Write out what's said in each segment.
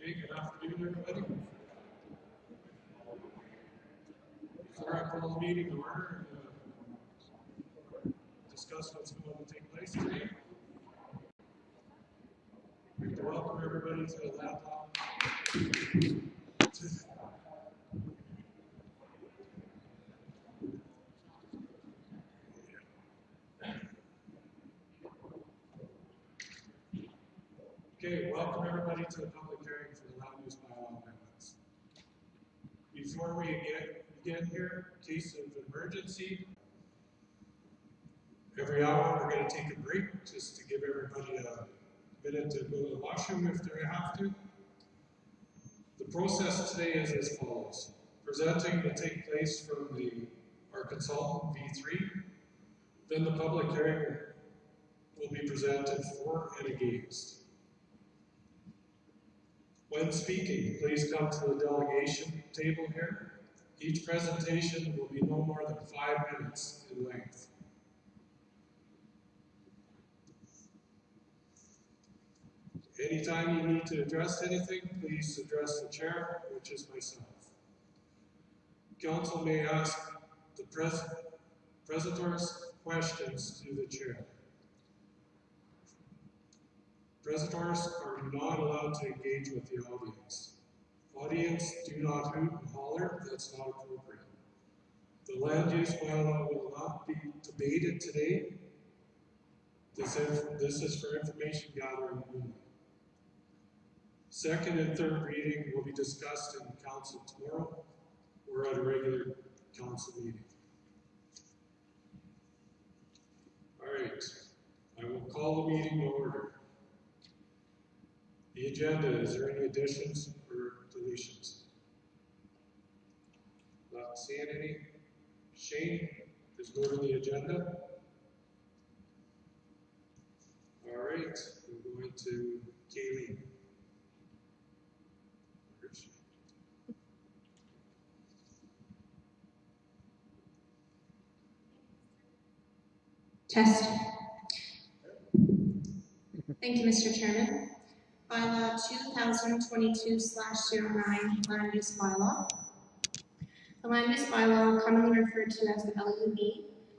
Okay, good afternoon, everybody. Before I call the meeting to order, discuss what's going to take place today. I'd like to welcome everybody to the laptop. Okay, welcome everybody to the public hearing for the land use bylaw amendments. Before we begin here, in case of emergency, every hour we're going to take a break just to give everybody a minute to go to the washroom if they have to. The process today is as follows. Presenting will take place from our consultant, V3. Then the public hearing will be presented for and against. When speaking, please come to the delegation table here. Each presentation will be no more than 5 minutes in length. Anytime you need to address anything, please address the chair, which is myself. Council may ask the presenters questions to the chair. Presenters are not allowed to engage with the audience. Audience, do not hoot and holler, that's not appropriate. The land use bylaw will not be debated today. This is for information gathering only. Second and third reading will be discussed in council tomorrow or at a regular council meeting. All right, I will call the meeting to order. The agenda, is there any additions or deletions? Not seeing any. Shane, just go to the agenda. All right, we're going to Kaylee. Test. Thank you, Mr. Chairman. Bylaw 2022/09 Land Use Bylaw. The Land Use Bylaw, commonly referred to as the LUB,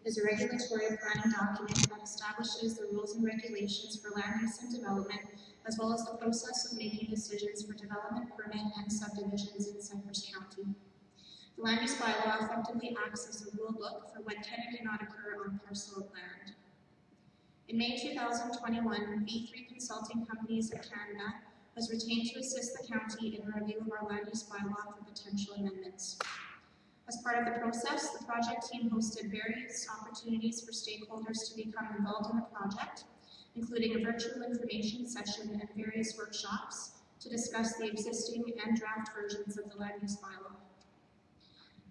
is a regulatory planning document that establishes the rules and regulations for land use and development, as well as the process of making decisions for development, permit, and subdivisions in Cypress County. The Land Use Bylaw effectively acts as a rule book for what can and cannot occur on a parcel of land. In May 2021, V3 Consulting Companies of Canada was retained to assist the county in a review of our land use bylaw for potential amendments. As part of the process, the project team hosted various opportunities for stakeholders to become involved in the project, including a virtual information session and various workshops to discuss the existing and draft versions of the land use bylaw.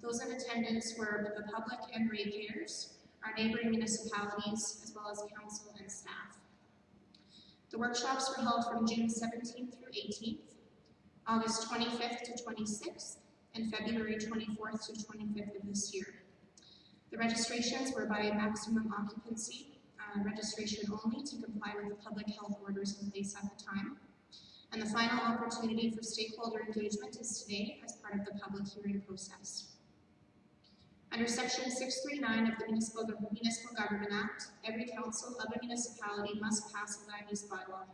Those in attendance were the public and ratepayers, our neighboring municipalities, as well as council and staff. The workshops were held from June 17th through 18th, August 25th to 26th, and February 24th to 25th of this year. The registrations were by maximum occupancy, registration only to comply with the public health orders in place at the time. And the final opportunity for stakeholder engagement is today as part of the public hearing process. Under Section 639 of the Municipal Government Act, every council of a municipality must pass a land use bylaw.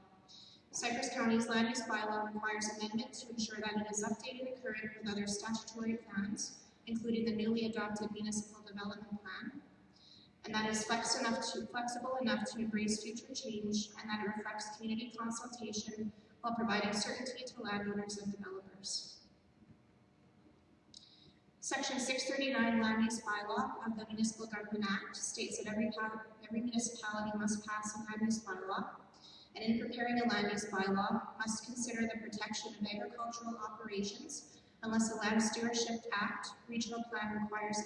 Cypress County's land use bylaw requires amendment to ensure that it is updated and current with other statutory plans, including the newly adopted Municipal Development Plan, and that is flexible enough to embrace future change, and that it reflects community consultation while providing certainty to landowners and developers. Section 639 Land Use Bylaw of the Municipal Government Act states that every municipality must pass a land use bylaw, and in preparing a land use bylaw, must consider the protection of agricultural operations unless the Land Stewardship Act regional plan requires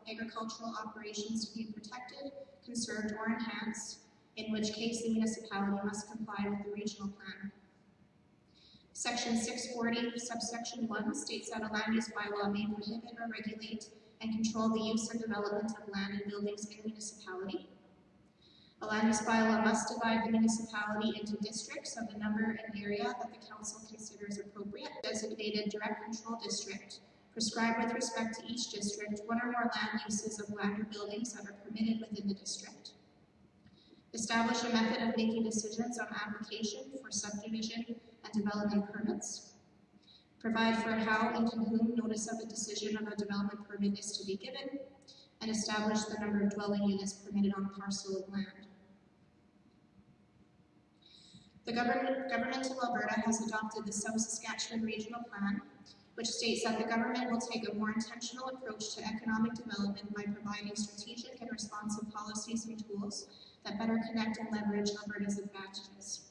agricultural operations to be protected, conserved, or enhanced, in which case the municipality must comply with the regional plan. Section 640, subsection 1 states that a land use bylaw may prohibit or regulate and control the use and development of land and buildings in a municipality. A land use bylaw must divide the municipality into districts of the number and area that the council considers appropriate. Designated direct control district. Prescribe with respect to each district one or more land uses of land or buildings that are permitted within the district. Establish a method of making decisions on application for subdivision and development permits. Provide for how and to whom notice of the decision of a development permit is to be given, and establish the number of dwelling units permitted on a parcel of land. The government of Alberta has adopted the South Saskatchewan Regional Plan, which states that the government will take a more intentional approach to economic development by providing strategic and responsive policies and tools that better connect and leverage Alberta's advantages.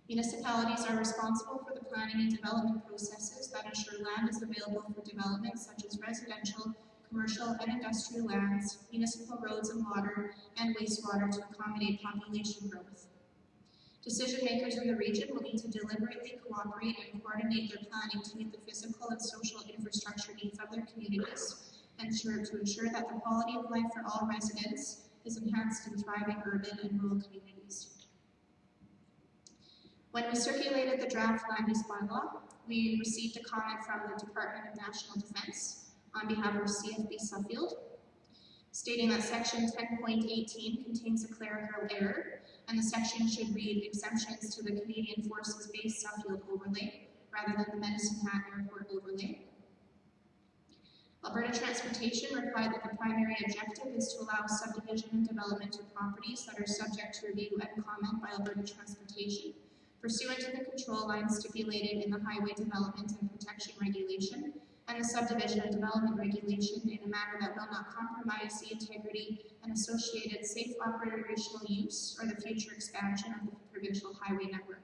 Municipalities are responsible for the planning and development processes that ensure land is available for development such as residential, commercial, and industrial lands, municipal roads and water, and wastewater to accommodate population growth. Decision makers in the region will need to deliberately cooperate and coordinate their planning to meet the physical and social infrastructure needs of their communities, and to ensure that the quality of life for all residents is enhanced in thriving urban and rural communities. When we circulated the draft land use bylaw, we received a comment from the Department of National Defence on behalf of CFB Suffield, stating that section 10.18 contains a clerical error, and the section should read exemptions to the Canadian Forces Base Suffield overlay rather than the Medicine Hat Airport overlay. Alberta Transportation replied that the primary objective is to allow subdivision and development of properties that are subject to review and comment by Alberta Transportation, pursuant to the control lines stipulated in the Highway Development and Protection Regulation and the Subdivision and Development Regulation in a manner that will not compromise the integrity and associated safe operational use or the future expansion of the provincial highway network.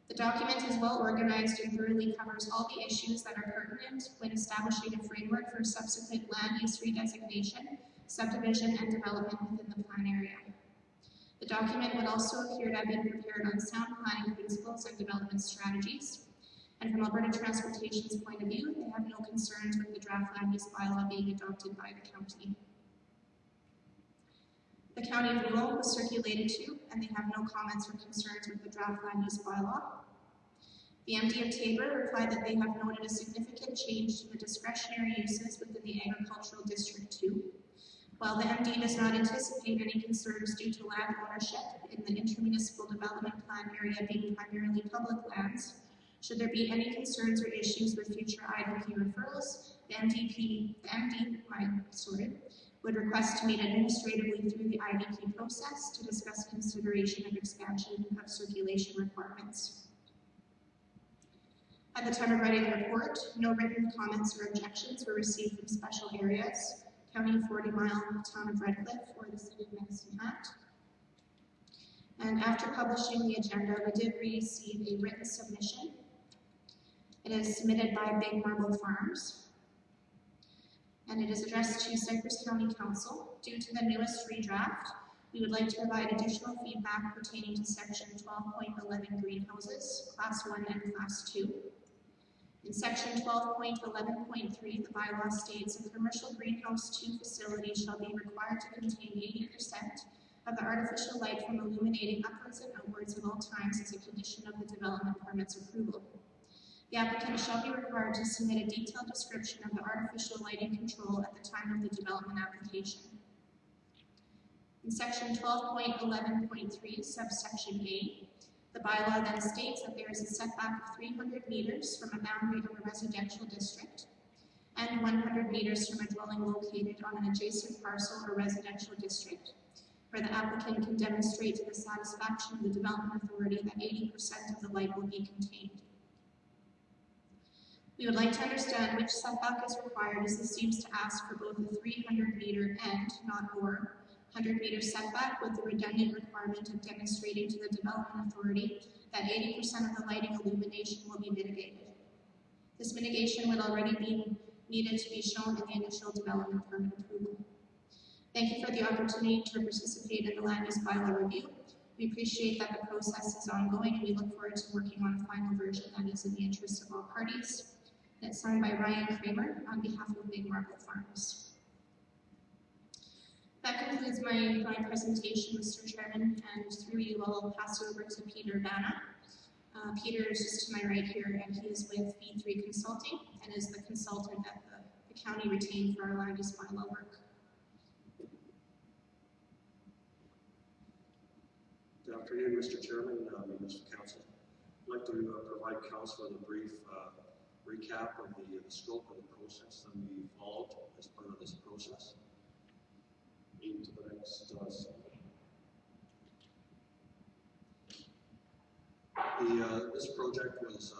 The document is well organized and thoroughly covers all the issues that are pertinent when establishing a framework for subsequent land use redesignation, subdivision, and development within the plan area. The document would also appear to have been prepared on sound planning principles and development strategies. And from Alberta Transportation's point of view, they have no concerns with the draft land use bylaw being adopted by the county. The County of Newell was circulated to, and they have no comments or concerns with the draft land use bylaw. The MD of Tabor replied that they have noted a significant change to the discretionary uses within the Agricultural District 2. While the MD does not anticipate any concerns due to land ownership in the intermunicipal development plan area being primarily public lands, should there be any concerns or issues with future IDP referrals, the MD would request to meet administratively through the IDP process to discuss consideration of expansion of circulation requirements. At the time of writing the report, no written comments or objections were received from special areas, County 40 Mile, Town of Redcliffe, or the City of Medicine Hat. And after publishing the agenda, we did receive a written submission. It is submitted by Big Marble Farms, and it is addressed to Cypress County Council. Due to the newest redraft, we would like to provide additional feedback pertaining to section 12.11 greenhouses, class 1 and class 2. In section 12.11.3, the bylaw states a commercial greenhouse 2 facility shall be required to contain 80% of the artificial light from illuminating upwards and outwards at all times as a condition of the development permit's approval. The applicant shall be required to submit a detailed description of the artificial lighting control at the time of the development application. In section 12.11.3, subsection A, the bylaw then states that there is a setback of 300 meters from a boundary of a residential district and 100 meters from a dwelling located on an adjacent parcel or residential district, where the applicant can demonstrate to the satisfaction of the development authority that 80% of the light will be contained. We would like to understand which setback is required, as this seems to ask for both a 300-meter and, not or, 100-meter setback with the redundant requirement of demonstrating to the development authority that 80% of the lighting illumination will be mitigated. This mitigation would already be needed to be shown in the initial development permit approval. Thank you for the opportunity to participate in the land use bylaw review. We appreciate that the process is ongoing, and we look forward to working on a final version that is in the interest of all parties. And it's signed by Ryan Kramer on behalf of Big Marble Farms. That concludes my presentation, Mr. Chairman, and through you, I'll pass it over to Peter Vanna. Peter is just to my right here, and he is with B3 Consulting and is the consultant that the county retained for our land use bylaw work. Good afternoon, Mr. Chairman, members of council. I'd like to provide council with a brief recap of the scope of the process that we followed as part of this process. Into the next slide. This project was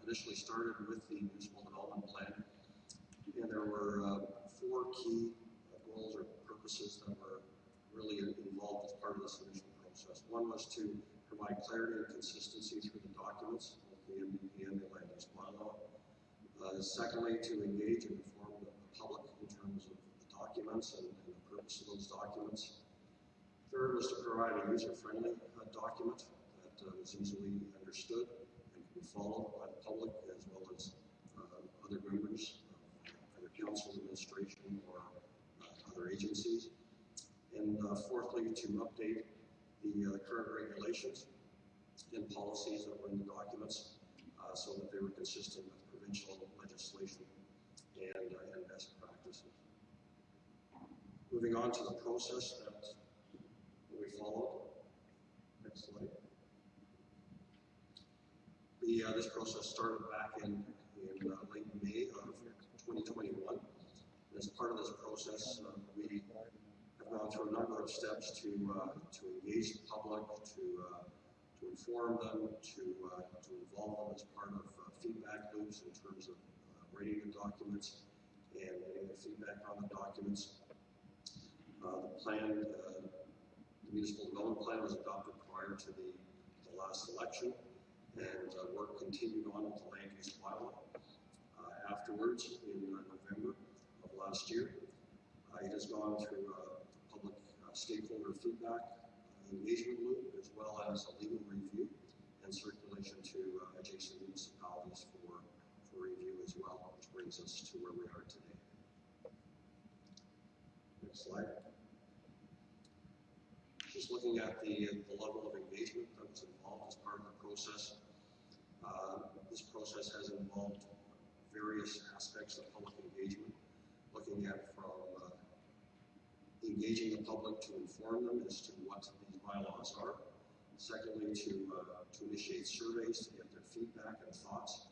initially started with the municipal development plan, and there were 4 key goals or purposes that were really involved as part of this initial process. One was to provide clarity and consistency through the documents, both the MVP and the land use bylaw. Secondly, to engage and inform the public in terms of the documents and the purpose of those documents. Third was to provide a user-friendly document that was easily understood and can be followed by the public as well as other members of either council, administration, or other agencies. And fourthly, to update the current regulations and policies that were in the documents so that they were consistent with provincial legislation and best practices. Moving on to the process that we followed. Next slide. This process started back in late May of 2021. And as part of this process, we have gone through a number of steps to engage the public, to inform them, to involve them as part of feedback loops in terms of writing the documents and getting the feedback on the documents. The municipal development plan was adopted prior to the last election, and work continued on with the land use bylaw. Afterwards, in November of last year, it has gone through public stakeholder feedback engagement loop, as well as a legal review and circulation to adjacent municipalities for review as well, which brings us to where we are today. Next slide. Just looking at the level of engagement that was involved as part of the process. This process has involved various aspects of public engagement, looking at from engaging the public to inform them as to what these bylaws are. Secondly, to initiate surveys to get their feedback and thoughts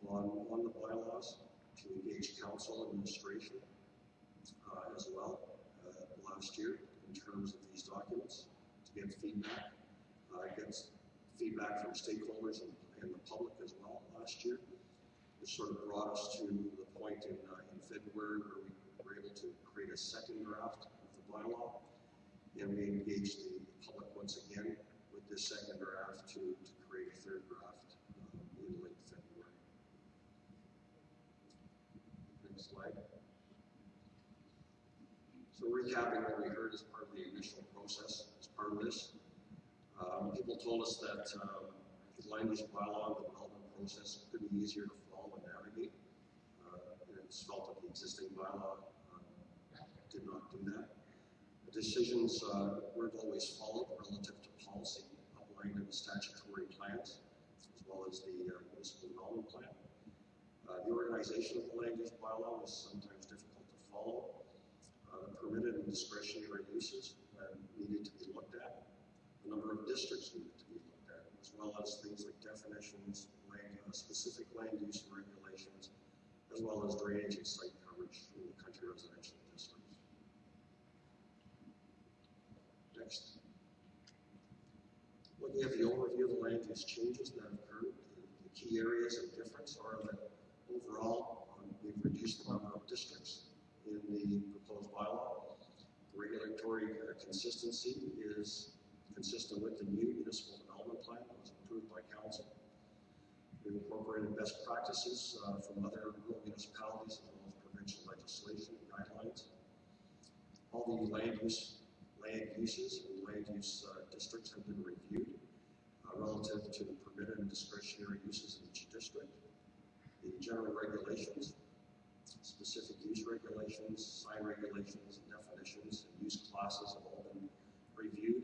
on the bylaws, to engage council administration as well last year in terms of these documents, to get feedback, get feedback from stakeholders and the public as well last year. This sort of brought us to the point in February where we were able to create a second draft of the bylaw, and we engaged the public once again with this second draft to create a third draft in late February. Next slide. So recapping what we heard as part of the initial process, as part of this, people told us that the land use bylaw and the development process could be easier to follow and navigate. And it's felt that the existing bylaw did not do that. The decisions weren't always followed relative to policy outlined in the statutory plans, as well as the municipal development plan. The organization of the land use bylaw was sometimes difficult to follow. The permitted and discretionary uses needed to be looked at. The number of districts needed to be looked at, as well as things like definitions, specific land use regulations, as well as drainage and site coverage in the country residential districts. Next. Looking at the overview of the land use changes that have occurred, the key areas of difference are that overall we've reduced the number of districts in the proposed bylaw. The regulatory consistency is consistent with the new municipal development plan that was approved by council. We've incorporated best practices from other rural municipalities as well as provincial legislation and guidelines. All the land uses and land use districts have been reviewed relative to the permitted and discretionary uses in each district. The general regulations specific use regulations, sign regulations, and definitions, and use classes have all been reviewed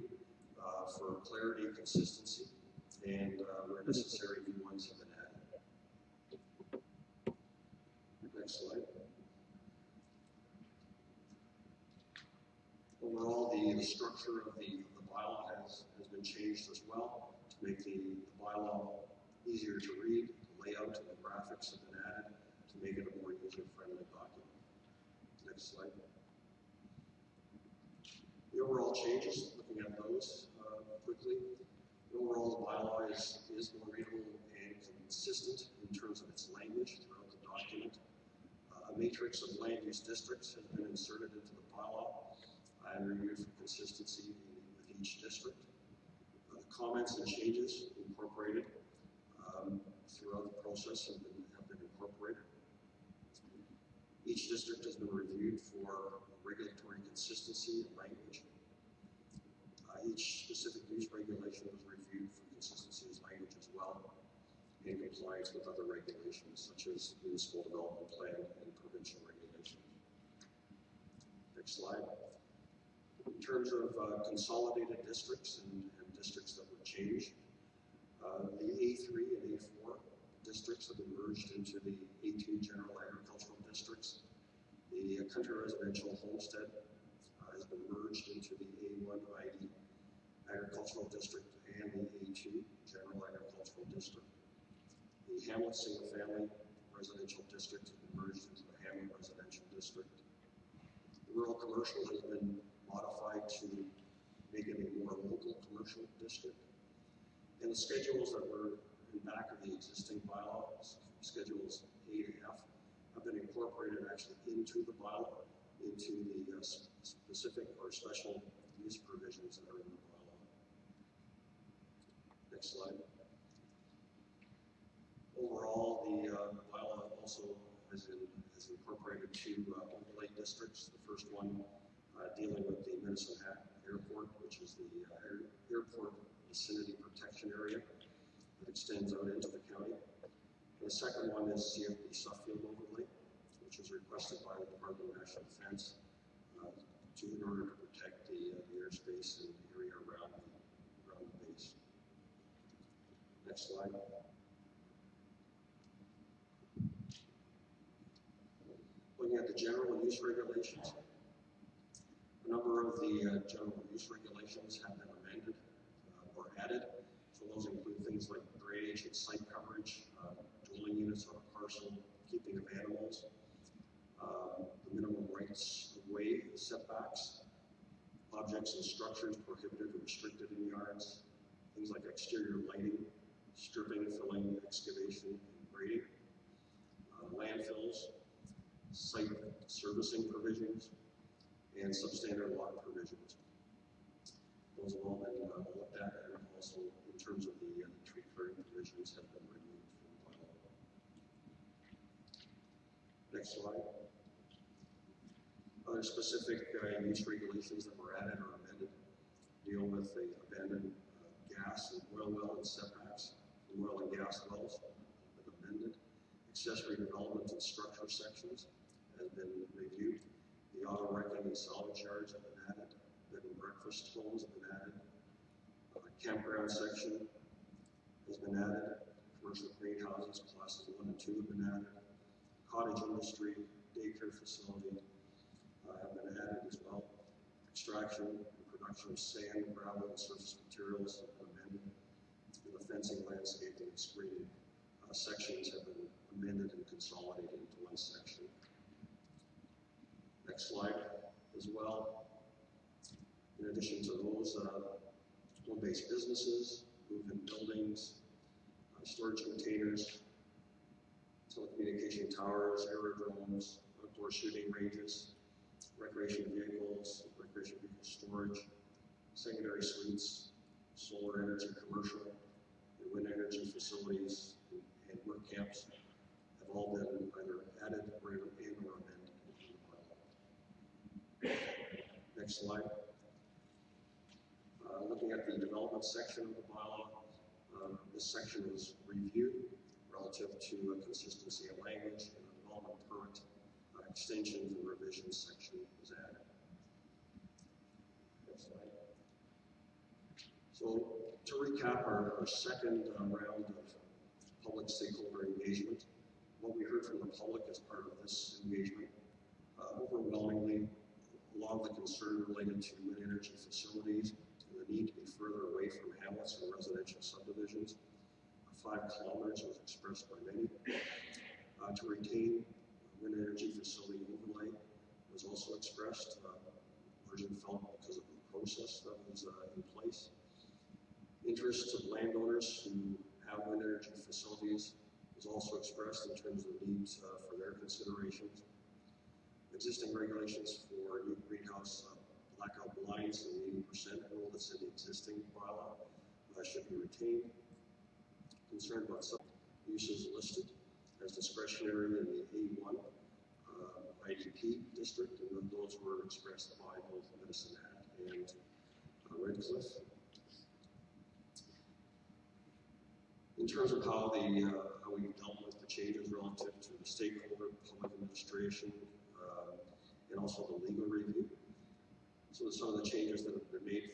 for clarity and consistency, and where necessary, new ones have been added. Next slide. Overall, the structure of the bylaw has been changed as well to make the bylaw easier to read. The layout and the graphics have been added to make it a more user-friendly document. Next slide. The overall changes, looking at those quickly, the overall bylaw is more readable and consistent in terms of its language throughout the document. A matrix of land use districts has been inserted into the bylaw and reviewed for consistency with each district. The comments and changes incorporated throughout the process have been incorporated. Each district has been reviewed for regulatory consistency and language. Each specific use regulation was reviewed for consistency as language as well, in compliance with other regulations such as municipal development plan and provincial regulations. Next slide. In terms of consolidated districts and districts that were changed, the A3 and A4 districts have been merged into the A2 general agricultural districts. The country residential homestead has been merged into the A1 ID agricultural district and the A2 general agricultural district. The Hamlet single family residential district has been merged into the Hamlet residential district. The rural commercial has been modified to make it a more local commercial district. And the schedules that were in back of the existing bylaws, schedules A to F, have been incorporated actually into the bylaw, into the specific or special use provisions that are in the bylaw. Next slide. Overall, the bylaw also has incorporated two overlay districts. The first one dealing with the Medicine Hat Airport, which is the airport vicinity protection area that extends out into the county. And the second one is CFB Suffield overlay, which was requested by the Department of National Defense in order to protect the airspace and the area around the base. Next slide. Looking at the general use regulations, a number of the general use regulations have been amended or added. So those include things like drainage and site coverage, dwelling units on a parcel, keeping of animals, the minimum rights of way setbacks, objects and structures prohibited or restricted in yards, things like exterior lighting, stripping, filling, excavation, and grading, landfills, site servicing provisions, and substandard lot provisions. Those have all been looked at, and also in terms of the tree clearing provisions have been removed from the bylaw. Next slide. Other specific use regulations that were added or amended deal with the abandoned gas and oil well and setbacks from oil and gas wells have been amended. Accessory development and structure sections has been reviewed. The auto wrecking and salvage yards have been added. Bed and breakfast homes have been added. Campground section has been added. Commercial greenhouses, classes 1 and 2 have been added. Cottage industry, daycare facility have been added as well. Extraction and production of sand, gravel, and surface materials have been amended. And the fencing, landscaping, and screening sections have been amended and consolidated into one section. Next slide as well. In addition to those, home-based businesses, move-in buildings, storage containers, telecommunication towers, aerodromes, outdoor shooting ranges, recreation vehicle storage, secondary suites, solar energy commercial, and wind energy facilities, and work camps have all been either added or amended into the bylaw. Next slide. Looking at the development section of the bylaw, this section was reviewed relative to consistency of language and the development permit extensions and revisions section is added. Next slide. So to recap our second round of public stakeholder engagement, what we heard from the public as part of this engagement, overwhelmingly, a lot of the concern related to wind energy facilities and the need to be further away from hamlets and residential subdivisions. 5 kilometers was expressed by many. To retain wind energy facility overlay was also expressed, largely felt because of the process that was in place. Interest of landowners who have wind energy facilities was also expressed in terms of needs for their considerations. Existing regulations for new greenhouse blackout blinds and the 80% rule that's in the existing bylaw should be retained. Concerned about some uses listed as discretionary in the A1 IDP district, and those were expressed by both Medicine Hat and Redcliffe. In terms of how we dealt with the changes relative to the stakeholder, public administration, and also the legal review. So some of the changes that have been made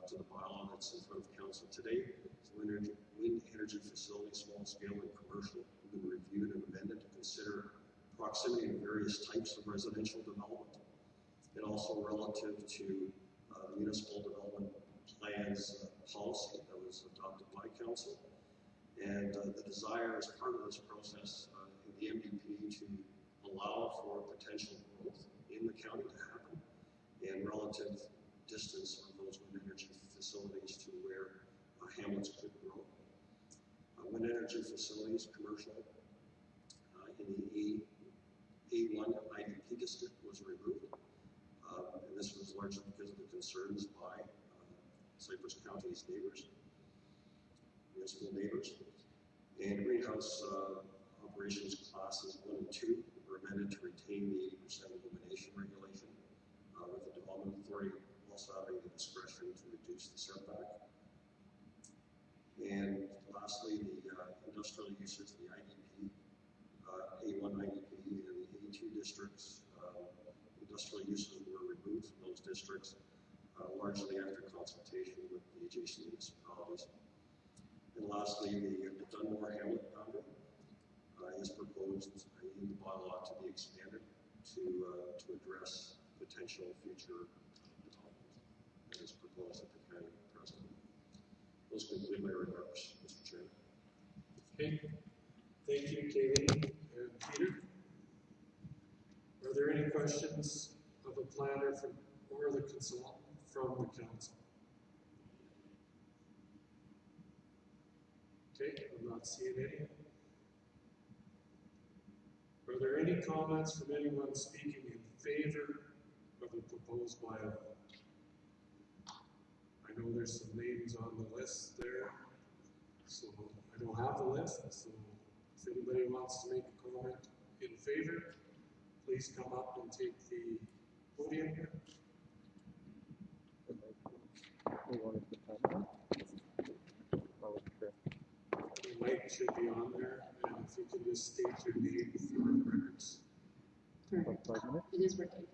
to the bylaw that's in front of council today. So wind energy facilities, small scale and commercial, have been reviewed and amended to consider proximity to various types of residential development, and also relative to municipal development plans policy that was adopted by council. And the desire as part of this process in the MDP to allow for potential growth in the county to happen, and relative distance of those wind energy facilities to where hamlets could grow. Wind energy facilities, commercial, in the A1 IDP district was removed, and this was largely because of the concerns by Cypress County's neighbors, municipal neighbors. And greenhouse operations classes 1 and 2 were amended to retain the 80% illumination regulation, with the development authority also having the discretion to reduce the setback. And lastly, the industrial uses, the IDP, A1 IDP and the A2 districts, industrial uses were removed from those districts, largely after consultation with the adjacent municipalities. And lastly, the Dunmore Hamlet boundary is proposed in the bylaw to be expanded to address potential future development that is proposed at the county present. Those conclude my remarks, Mr. Chairman. Okay, thank you, Kaylee and Peter. Are there any questions of the planner or the consultant from the council? Okay, I'm not seeing any. Are there any comments from anyone speaking in favor of the proposed bylaw? I know there's some names on the list there, so I don't have the list, so if anybody wants to make a comment in favor, please come up and take the podium here. The mic should be on there, and if you can just state your name for the records. Perfect. It is working.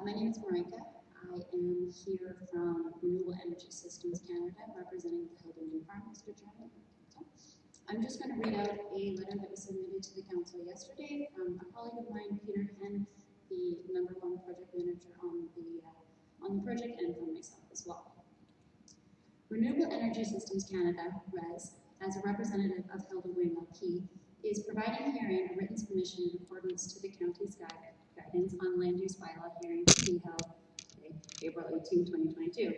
My name is Marinka. I am here from Renewable Energy Systems Canada, representing the Hilda Wind Farm, Mr. Chairman. I'm just going to read out a letter that was submitted to the council yesterday from a colleague of mine, Peter Henn, the #1 project manager on the project, and from myself as well. Renewable Energy Systems Canada, RES, as a representative of Hilda Wind LP, is providing hearing a written submission in accordance to the county's guidance on land use bylaw hearing to be held April 18, 2022.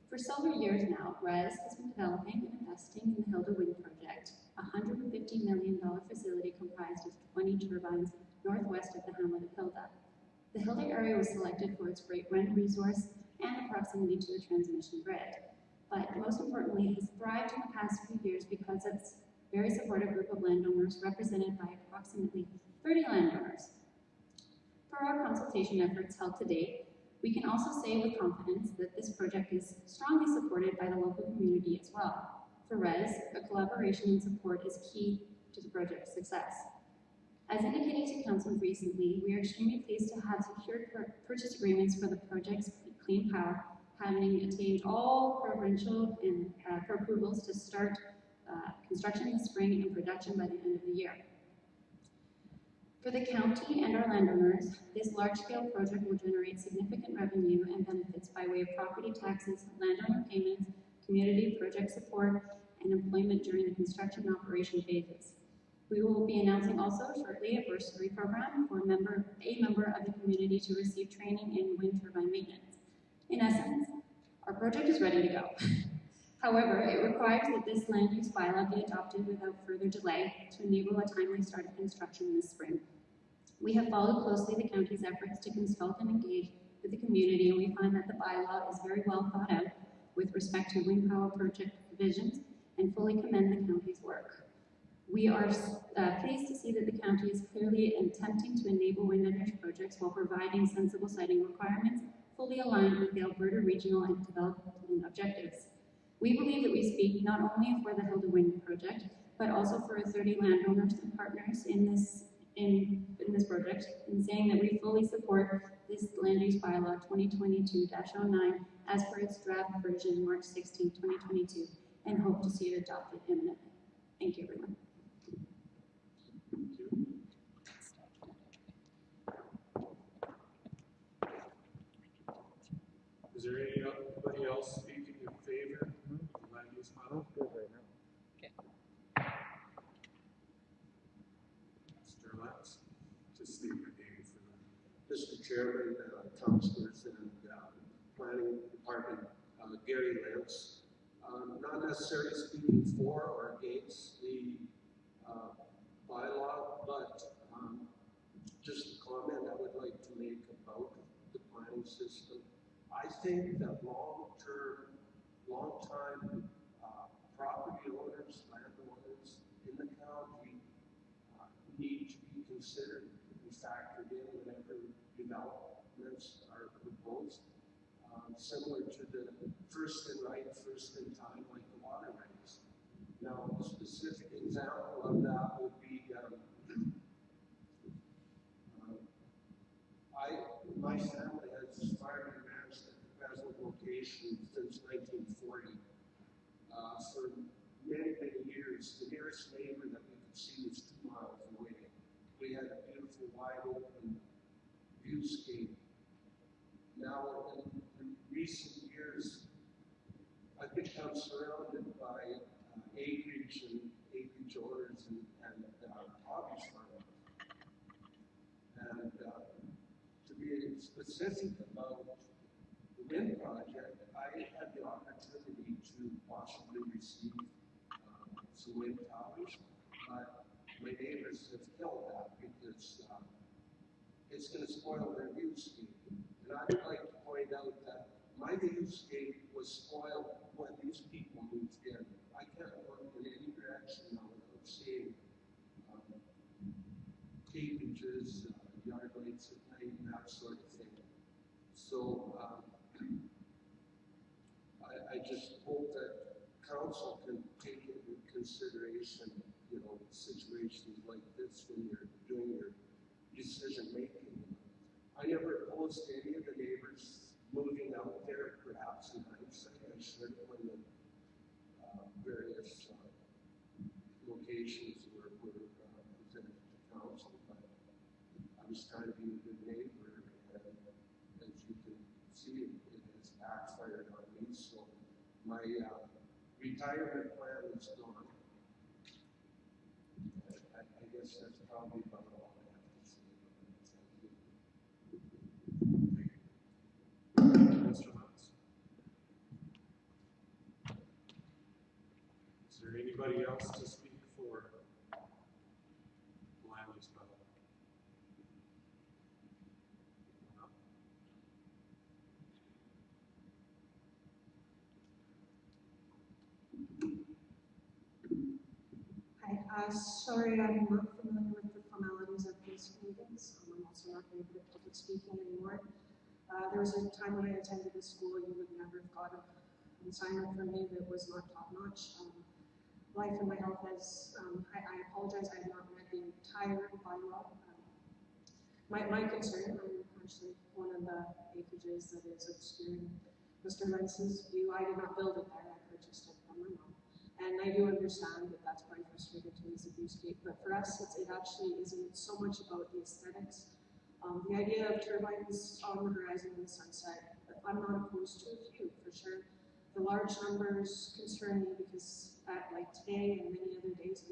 For several years now, RES has been developing and investing in the Hilda Wind project, a $150 million facility comprised of 20 turbines northwest of the hamlet of Hilda. The Hilda area was selected for its great wind resource and proximity to the transmission grid. But most importantly, it has thrived in the past few years because of its very supportive group of landowners represented by approximately 30 landowners. For our consultation efforts held to date, we can also say with confidence that this project is strongly supported by the local community as well. For RES, a collaboration and support is key to the project's success. As indicated to Council recently, we are extremely pleased to have secured purchase agreements for the project's clean power, having attained all provincial and approvals to start construction in the spring and production by the end of the year. For the county and our landowners, this large-scale project will generate significant revenue and benefits by way of property taxes, landowner payments, community project support, and employment during the construction and operation phases. We will be announcing also shortly a bursary program for a member of the community to receive training in wind turbine maintenance. In essence, our project is ready to go. However, it requires that this land use bylaw be adopted without further delay to enable a timely start of construction this spring. We have followed closely the county's efforts to consult and engage with the community, and we find that the bylaw is very well thought out with respect to wind power project provisions and fully commend the county's work. We are pleased to see that the county is clearly attempting to enable wind energy projects while providing sensible siting requirements fully aligned with the Alberta regional and development objectives. We believe that we speak not only for the Hilda Wind project, but also for 30 landowners and partners in this project, in saying that we fully support this land use bylaw 2022-09 as per its draft version March 16, 2022, and hope to see it adopted imminently. Thank you, everyone. Thank you. Is there anybody else speaking in favor of the land use bylaw? Good right now. Mr. Lance, just state your name for the. Mr. Chairman, councillors, and planning department, Gary Lance. Not necessarily speaking for or against the bylaw, but just a comment I would like to make about the planning system. I think that long-time property owners, landowners in the county need to be considered and factored in whenever developments are proposed, similar to the first in right, first in time, like the water rights. Now, a specific example of that would be my family has farmed and ranched at the present location since 1940. For many, many years, the nearest neighbor that we could see was 2 miles away. We had a beautiful, wide open viewscape. Now, in recent years, I've become surrounded by acreage owners and hobby farmers. And to be specific about the wind project, I had the opportunity to possibly receive some wind towers, but my neighbors have killed that because it's going to spoil their viewscape. And I would like to point out that my viewscape was spoiled when these people moved in. I can't look in any direction now without seeing cages, yard lights at night, and that sort of thing. So I just hope that council can take into consideration, situations like this when you're doing your decision making. I never opposed any of the neighbors moving out there, perhaps in hindsight. I should when the various locations were presented to council, but I was trying to be a good neighbor, and as you can see, it has backfired on me. So my retirement plan is gone. I guess that's probably about all I have to say about it. Thank you. Mr. Lance. Is there anybody else to speak for the land use bylaw? Hi, sorry I'm not familiar with the formalities of these meetings. I'm also not very good at public speaking anymore. There was a time when I attended this school, you would never have got an assignment from me that was not top-notch. Life and my health has, I apologize, I have not met the entire bylaw. My concern, I'm actually one of the acreages that is obscuring Mr. Lentz's view. I did not build it there, I purchased it from my mom. And I do understand that that's probably frustrating to me as a viewscape, but for us, it actually isn't so much about the aesthetics. The idea of turbines on the horizon in the sunset, I'm not opposed to a few, for sure. The large numbers concern me because like today and many other days,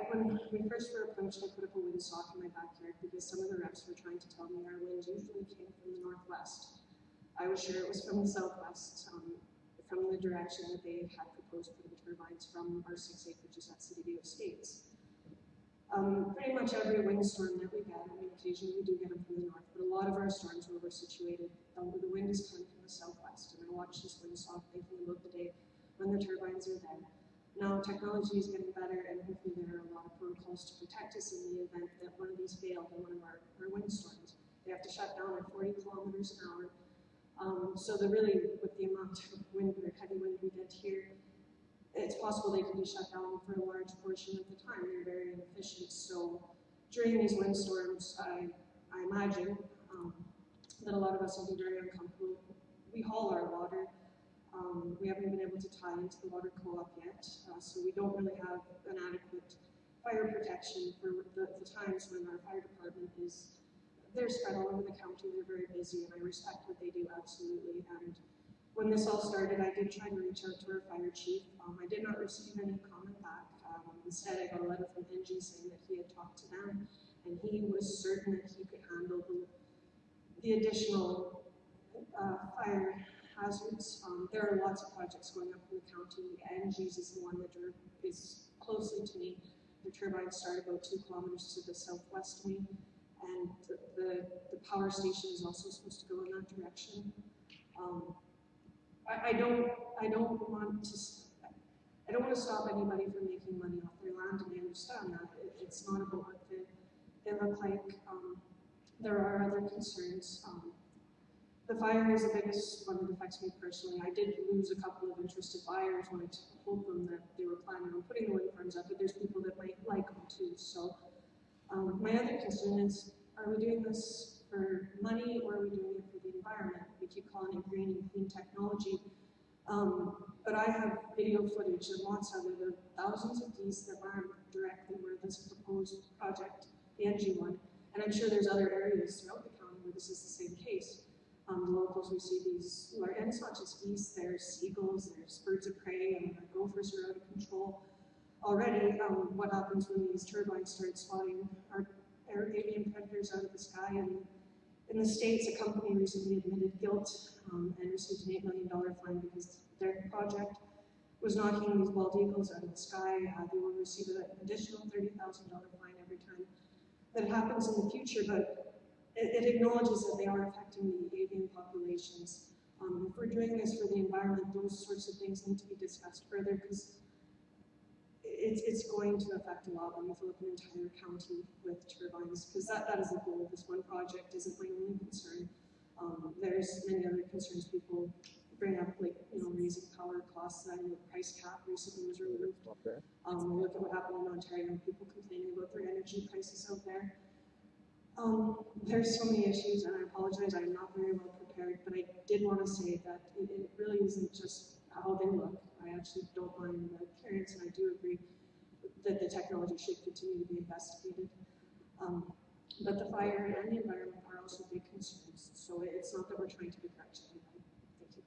when we first were approached, I put up a windsock in my backyard because some of the reps were trying to tell me our wind usually came from the northwest. I was sure it was from the southwest, from the direction that they had proposed putting turbines from our 6 acreages at City View Estates. Pretty much every windstorm that we get, I mean, occasionally we do get them from the north, but a lot of our storms where we're situated, the wind is coming from the southwest. And I watch this windsock thinking about the day when the turbines are there. Now, technology is getting better, and hopefully there are a lot of protocols to protect us in the event that one of these failed in one of our windstorms. They have to shut down at 40 kilometers an hour. So with the amount of wind or heavy wind we get here, it's possible they can be shut down for a large portion of the time. They're very inefficient. So during these windstorms, I imagine that a lot of us will be very uncomfortable. We haul our water. We haven't been able to tie into the water co-op yet, so we don't really have an adequate fire protection for the times when our fire department they're spread all over the county, they're very busy, and I respect what they do, absolutely. And when this all started, I did try to reach out to our fire chief. I did not receive any comment back. Instead, I got a letter from NG saying that he had talked to them, and he was certain that he could handle the additional fire hazards. There are lots of projects going up in the county. NG's is the one that is closely to me. The turbines start about 2 kilometers to the southwest of me, and the power station is also supposed to go in that direction. I don't want to stop anybody from making money off their land, and I understand that. It's not about what they look like. There are other concerns. The fire is the biggest one that affects me personally. I did lose a couple of interested buyers when I told them that they were planning on putting the wind farms up, but there's people that might like them too. So my other concern is, are we doing this for money or are we doing it for the environment? We keep calling it green and clean technology, but I have video footage and lots of it of thousands of geese that aren't directly where this proposed project, the NG one, and I'm sure there's other areas throughout the county where this is the same case. The locals, we see these, and it's not just geese, there's seagulls, there's birds of prey, and the gophers are out of control. Already, what happens when these turbines start swatting our avian predators out of the sky? And in the States, a company recently admitted guilt and received an $8 million fine because their project was knocking these bald eagles out of the sky. They will receive an additional $30,000 fine every time that happens in the future, but it acknowledges that they are affecting the avian populations. If we're doing this for the environment, those sorts of things need to be discussed further because it's going to affect a lot when you fill up an entire county with turbines, because that is the goal. This one project isn't my only concern. There's many other concerns people bring up, like raising power costs. I know the price cap recently was removed. We look at what happened in Ontario, people complaining about their energy prices out there. There's so many issues, and I apologize, I'm not very well prepared, but I did want to say that it really isn't just how they look. I actually don't mind the appearance, and I do agree that the technology should continue to be investigated. But the fire and the environment are also big concerns, so it's not that we're trying to begrudge anybody. Thank you.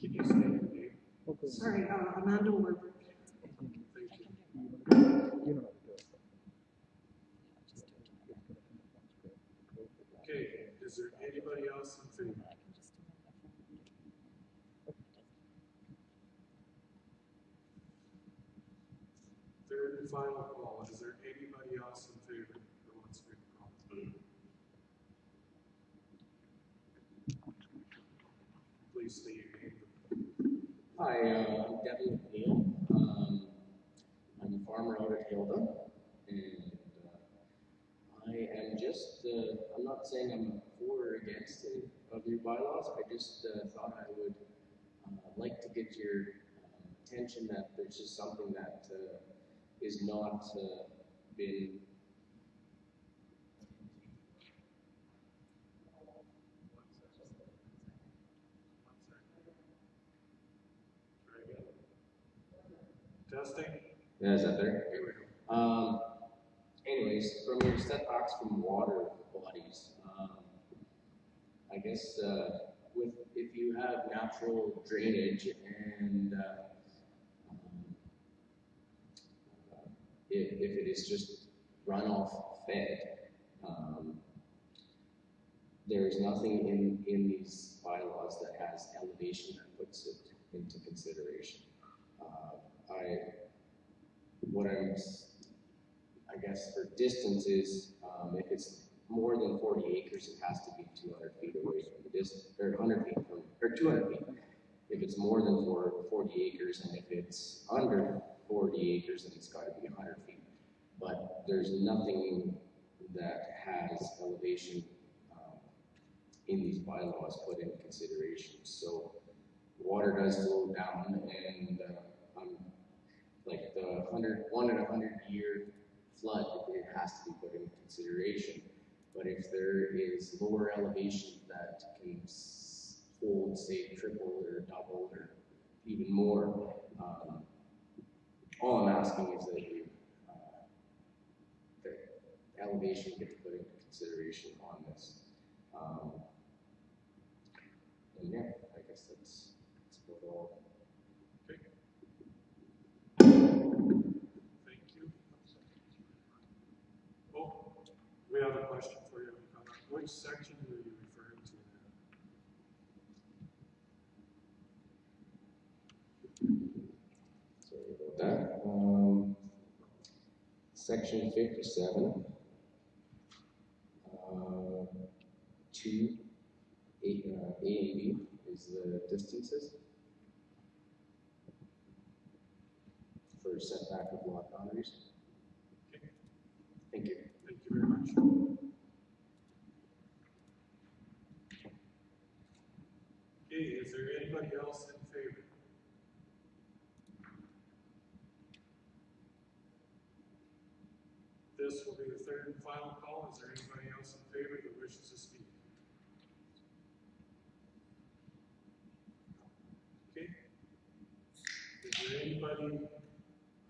Can you say your name? Okay. Sorry, Amanda Warburg. Thank you. You know how to do it. Okay, is there anybody else in favor? Third and final call, is there anybody else in favor that wants to make a comment? Please state your name. Hi, I'm Devin McNeil. I'm a farmer out at Hilda, and I am just, I'm not saying I'm for or against any of your bylaws. I just thought I would like to get your attention that there's just something that is not been Testing. Yeah, is that better? Here we go. Anyways, from your setbacks from water bodies, I guess if you have natural drainage and if it is just runoff fed, there is nothing in these bylaws that has elevation that puts it into consideration. I guess for distances, if it's more than 40 acres, it has to be 200 feet away from the distance, or 100 feet from, or 200 feet. If it's more than 40 acres, and if it's under 40 acres, then it's got to be 100 feet. But there's nothing that has elevation in these bylaws put into consideration. So water does slow down, and like the 1 in a 100-year flood, it has to be put into consideration. But if there is lower elevation that can hold, say, triple or double or even more, all I'm asking is that the elevation gets put into consideration on this. And yeah, I guess that's about all. Okay. Thank you. Oh, we have a question for you. Which section were you referring to? Sorry about that. Section 57, 2, A and B is the distances for setback of lot boundaries. Okay. Thank you. Thank you very much. Okay, is there anybody else in favor? This will be the third and final call. Is there anybody else in favor that wishes to speak? Okay. Is there anybody,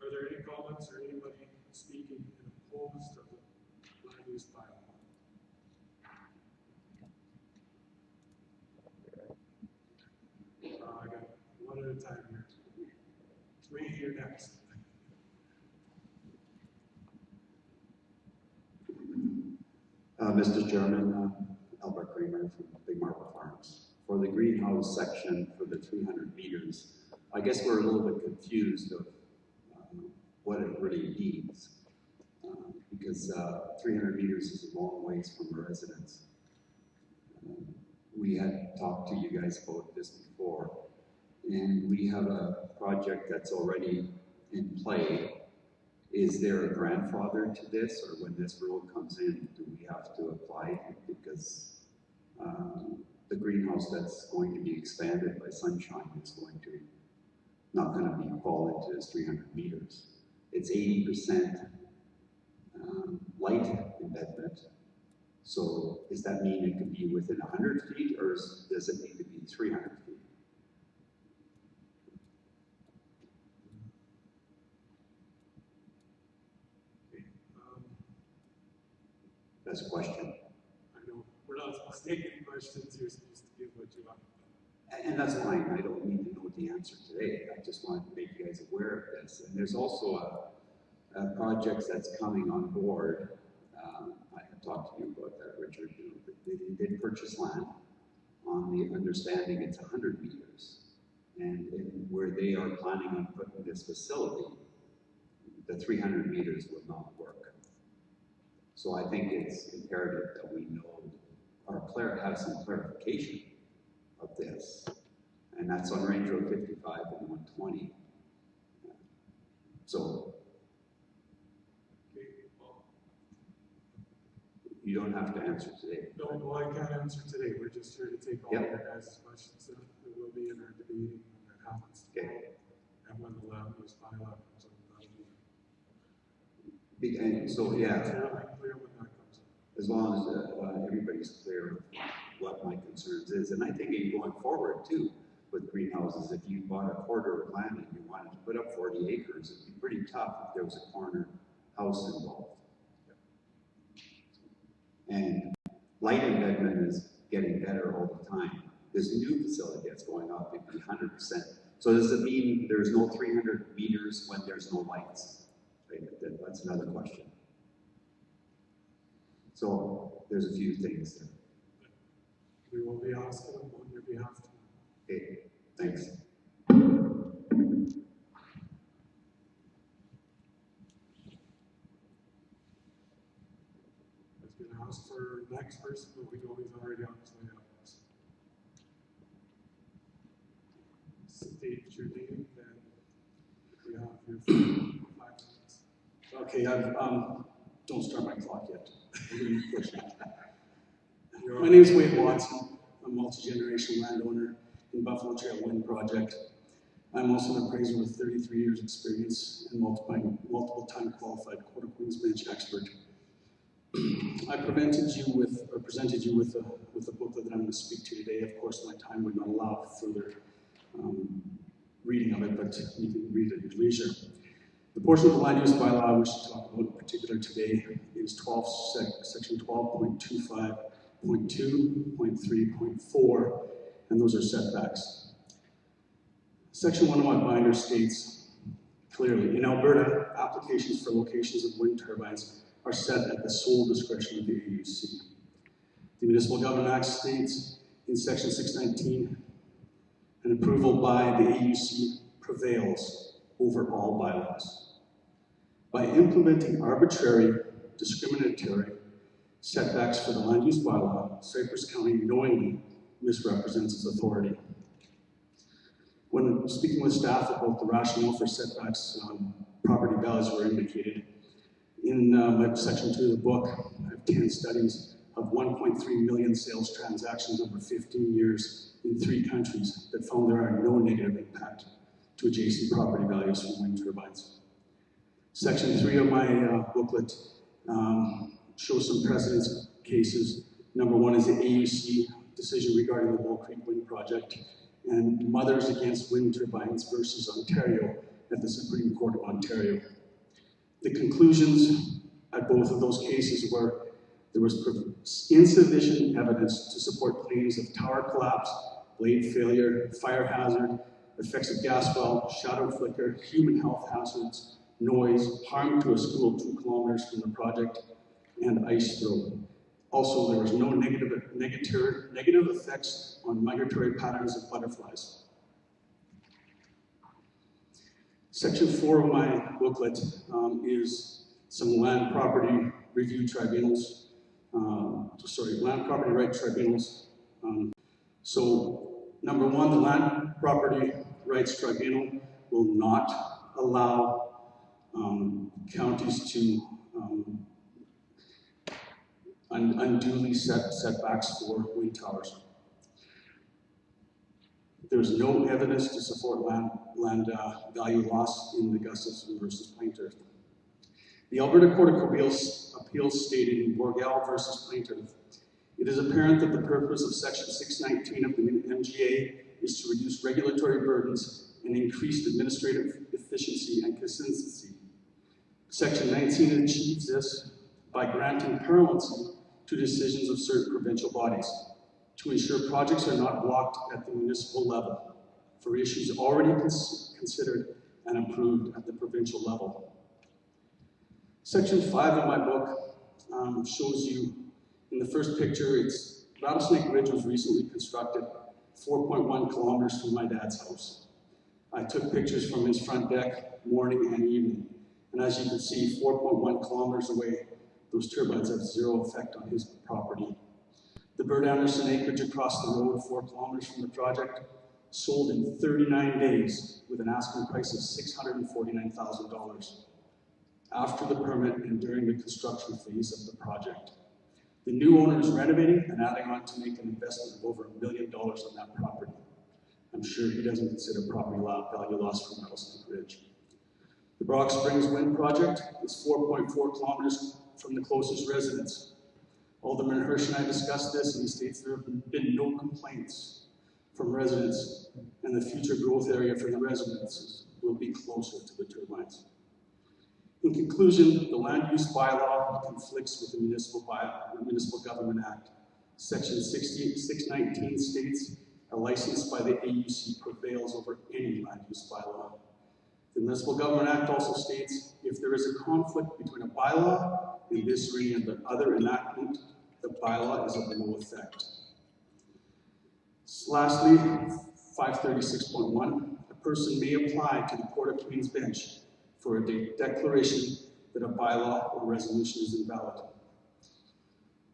are there any comments or anybody speaking in opposed of the land use bylaw? I got one at a time here. Three here next. Mr. Chairman, Albert Kramer from Big Marble Farms. For the greenhouse section for the 300 meters, I guess we're a little bit confused of what it really means. Because 300 meters is a long ways from a residence. We had talked to you guys about this before, and we have a project that's already in play. Is there a grandfather to this, or when this rule comes in, do we have to apply? Because the greenhouse that's going to be expanded by Sunshine is not going to fall into this 300 meters. It's 80% light embedment. So does that mean it could be within 100 feet, or does it need to be 300 feet? That's a question. I know we're not supposed to take any questions. You're supposed to give what you want. And that's fine. I don't need to know the answer today. I just wanted to make you guys aware of this. And there's also a project that's coming on board. I had talked to you about that, Richard. They did purchase land on the understanding it's 100 meters. And where they are planning on putting this facility, the 300 meters will not work. So I think it's imperative that we know or have some clarification of this. And that's on Range Road 55 and 120. So you don't have to answer today. No, well, I can't answer today. We're just here to take all your guys' questions that will be in our debating when that happens. Okay. And when the land use bylaw comes on. And so, yeah, I'm clear when that comes up. as long as everybody's clear of what my concerns is. And I think going forward too, with greenhouses, if you bought a quarter of land and you wanted to put up 40 acres, it'd be pretty tough if there was a corner house involved. And light embedment is getting better all the time. This new facility that's going up, it'd be 100%. So does it mean there's no 300 meters when there's no lights? Right? That's another question. So there's a few things there. We will be asking them on your behalf. Okay, thanks. I was going to ask for next person, but we know he's already on his way out. State your name, then we have your 5 minutes. Okay, don't start my clock yet. You're My name is Wade Watson. I'm a multi-generational landowner in Buffalo Trail Wind Project. I'm also an appraiser with 33 years experience and multiple time qualified Court of Queen's Bench expert. I presented you with a booklet that I'm going to speak to today. Of course, my time would not allow further reading of it, but you can read it at your leisure. The portion of the land use bylaw I wish to talk about in particular today is section 12.25.2.3.4, and those are setbacks. Section 1 of my binder states clearly, in Alberta, applications for locations of wind turbines are set at the sole discretion of the AUC. The Municipal Government Act states in section 619, an approval by the AUC prevails over all bylaws. By implementing arbitrary, discriminatory setbacks for the land use bylaw, Cypress County knowingly misrepresents its authority. When speaking with staff about the rationale for setbacks, property values were indicated. In section 2 of the book, I have 10 studies of 1.3 million sales transactions over 15 years in 3 countries that found there are no negative impact to adjacent property values from wind turbines. Section 3 of my booklet shows some precedence cases. Number 1 is the AUC decision regarding the Bull Creek Wind Project and Mothers Against Wind Turbines versus Ontario at the Supreme Court of Ontario. The conclusions at both of those cases were there was insufficient evidence to support claims of tower collapse, blade failure, fire hazard, effects of gas well, shadow flicker, human health hazards, noise, harm to a school 2 kilometers from the project, and ice throw. Also, there was no negative effects on migratory patterns of butterflies. Section 4 of my booklet is some land property review tribunals, land property right tribunals. So, number 1, the Land Property Rights Tribunal will not allow counties to unduly set setbacks for wind towers. There's no evidence to support land value loss in the Gustus versus Plaintiff. The Alberta Court of Appeals stated in Borgell versus Plaintiff, it is apparent that the purpose of section 619 of the MGA is to reduce regulatory burdens and increase administrative efficiency and consistency. Section 19 achieves this by granting paramountcy to decisions of certain provincial bodies to ensure projects are not blocked at the municipal level for issues already considered and approved at the provincial level. Section 5 of my book shows you, in the first picture, it's Rattlesnake Ridge was recently constructed 4.1 kilometers from my dad's house. I took pictures from his front deck morning and evening, and as you can see, 4.1 kilometers away, those turbines have 0 effect on his property. The Bird Anderson acreage across the road, 4 kilometers from the project, sold in 39 days with an asking price of $649,000 after the permit and during the construction phase of the project. The new owner is renovating and adding on to make an investment of over $1 million on that property. I'm sure he doesn't consider property value loss from Rattlesnake Ridge. The Brock Springs Wind Project is 4.4 kilometers from the closest residence. Alderman Hirsch and I discussed this, and he states there have been no complaints from residents, and the future growth area for the residents will be closer to the turbines. In conclusion, the land use bylaw conflicts with the Municipal Government Act. Section 619 states a license by the AUC prevails over any land use bylaw. The Municipal Government Act also states if there is a conflict between a bylaw and this or any other enactment, the bylaw is of no effect. Lastly, 536.1, a person may apply to the Court of Queen's Bench for a declaration that a bylaw or resolution is invalid.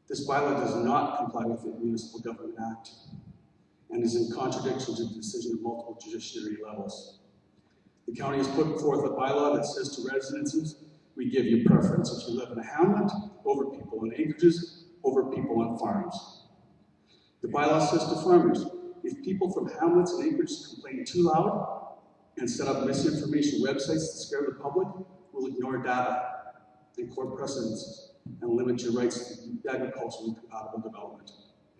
This bylaw does not comply with the Municipal Government Act and is in contradiction to the decision of multiple judiciary levels. The county has put forth a bylaw that says to residences, we give you preference if you live in a hamlet, over people in acreages, over people on farms. The bylaw says to farmers, if people from hamlets and acreages complain too loud and set up misinformation websites to scare the public, we'll ignore data and court precedents and limit your rights to agriculturally compatible development.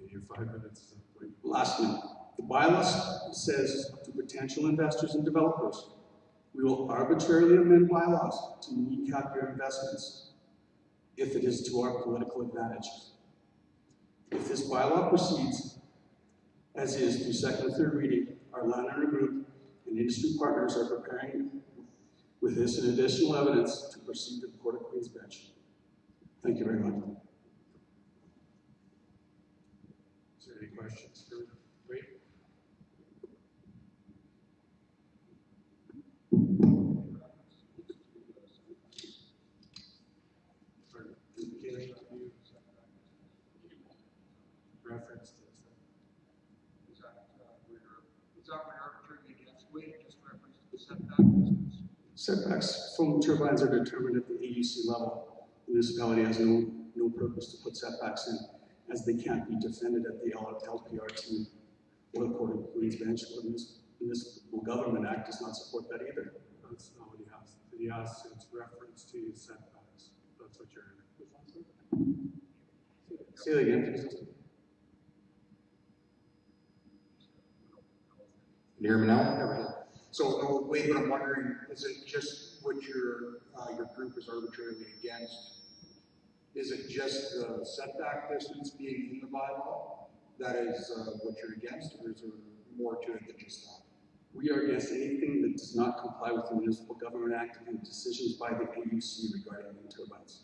In your 5 minutes. Lastly, the bylaw says to potential investors and developers, we will arbitrarily amend bylaws to kneecap your investments if it is to our political advantage. If this bylaw proceeds as is through second and third reading, our landowner group and industry partners are preparing with this and additional evidence to proceed to the Court of Queen's Bench. Thank you very much. Is there any questions for Wade? Kaylee, you reference to this? Is that where arbitrarily against weight, just reference to the setback distance? Setbacks from turbines are determined at the AUC level. The municipality has no purpose to put setbacks in, as they can't be defended at the LPRT or the Court of Queen's Bench, or the Municipal Government Act does not support that either. That's not what he asked. He asked its reference to setbacks. That's what you're in. Say that again, please. Can you hear me now? So, no, wait, but I'm wondering, is it just what your group is arbitrarily against? Is it just the setback distance being in the bylaw that is what you're against, or is there more to it than just that? We are against anything that does not comply with the Municipal Government Act and decisions by the AUC regarding wind turbines.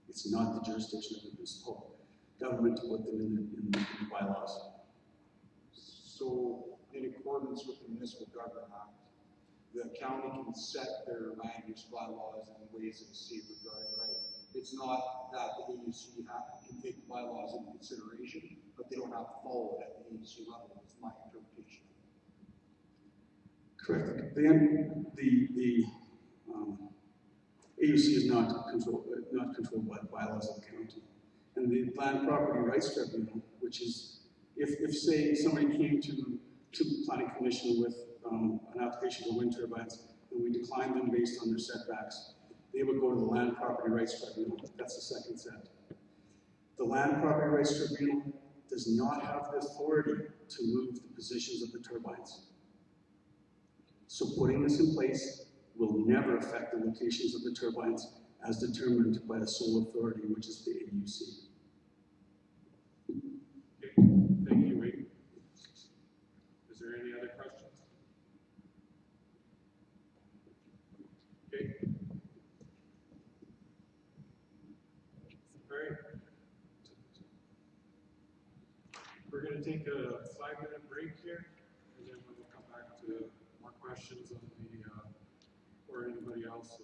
It's not the jurisdiction of the municipal government to put them in the bylaws. So, in accordance with the Municipal Government Act, the county can set their land use bylaws in ways that see regarding right. It's not that the AUC can take the bylaws into consideration, but they don't have to follow it at the AUC level. It's my interpretation. Correct. The AUC is not controlled by the bylaws of the county. And the Land Property Rights Tribunal, which is, if say somebody came to the Planning Commission with an application for wind turbines, and we declined them based on their setbacks, they would go to the Land Property Rights Tribunal. That's the second set. The Land Property Rights Tribunal does not have the authority to move the positions of the turbines. So putting this in place will never affect the locations of the turbines as determined by the sole authority, which is the AUC. Okay, thank you, Wade. Is there any other questions? Okay. All right. We're going to take a 5-minute break here, and then we'll come back to more questions on the, or anybody else.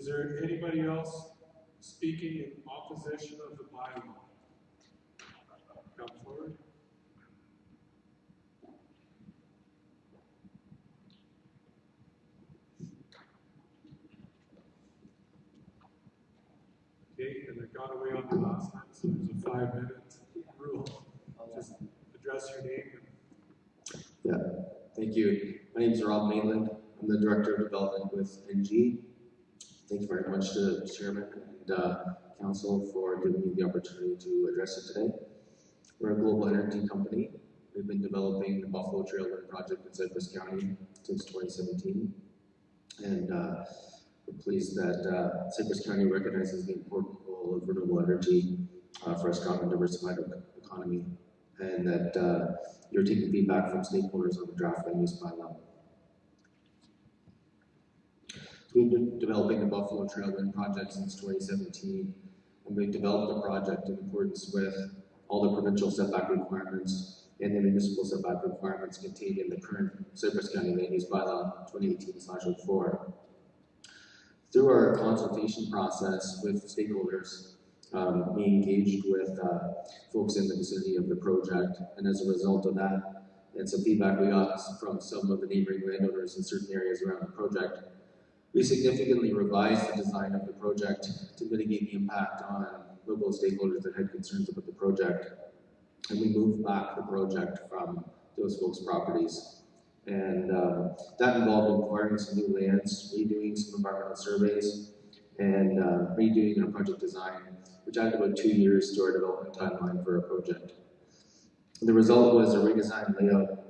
Is there anybody else speaking in opposition of the bylaw? Come forward. Okay, and I got away on the last time, so there's a 5-minute rule. Just address your name. Yeah, thank you. My name is Rob Maitland. I'm the Director of Development with NG. Thank you very much to the Chairman and Council for giving me the opportunity to address it today. We're a global energy company. We've been developing the Buffalo Trail Wind Project in Cypress County since 2017. And we're pleased that Cypress County recognizes the important role of renewable energy for a strong and diversified economy, and that you're taking feedback from stakeholders on the draft land use bylaw. We've been developing the Buffalo Trail Wind Project since 2017, and we've developed the project in accordance with all the provincial setback requirements and the municipal setback requirements contained in the current Cypress County Land Use Bylaw 2018/04. Through our consultation process with stakeholders, we engaged with folks in the vicinity of the project, and as a result of that, and some feedback we got from some of the neighboring landowners in certain areas around the project, we significantly revised the design of the project to mitigate the impact on local stakeholders that had concerns about the project, and we moved back the project from those folks' properties. And that involved acquiring some new lands, redoing some environmental surveys, and redoing our project design, which added about 2 years to our development timeline for our project. The result was a redesigned layout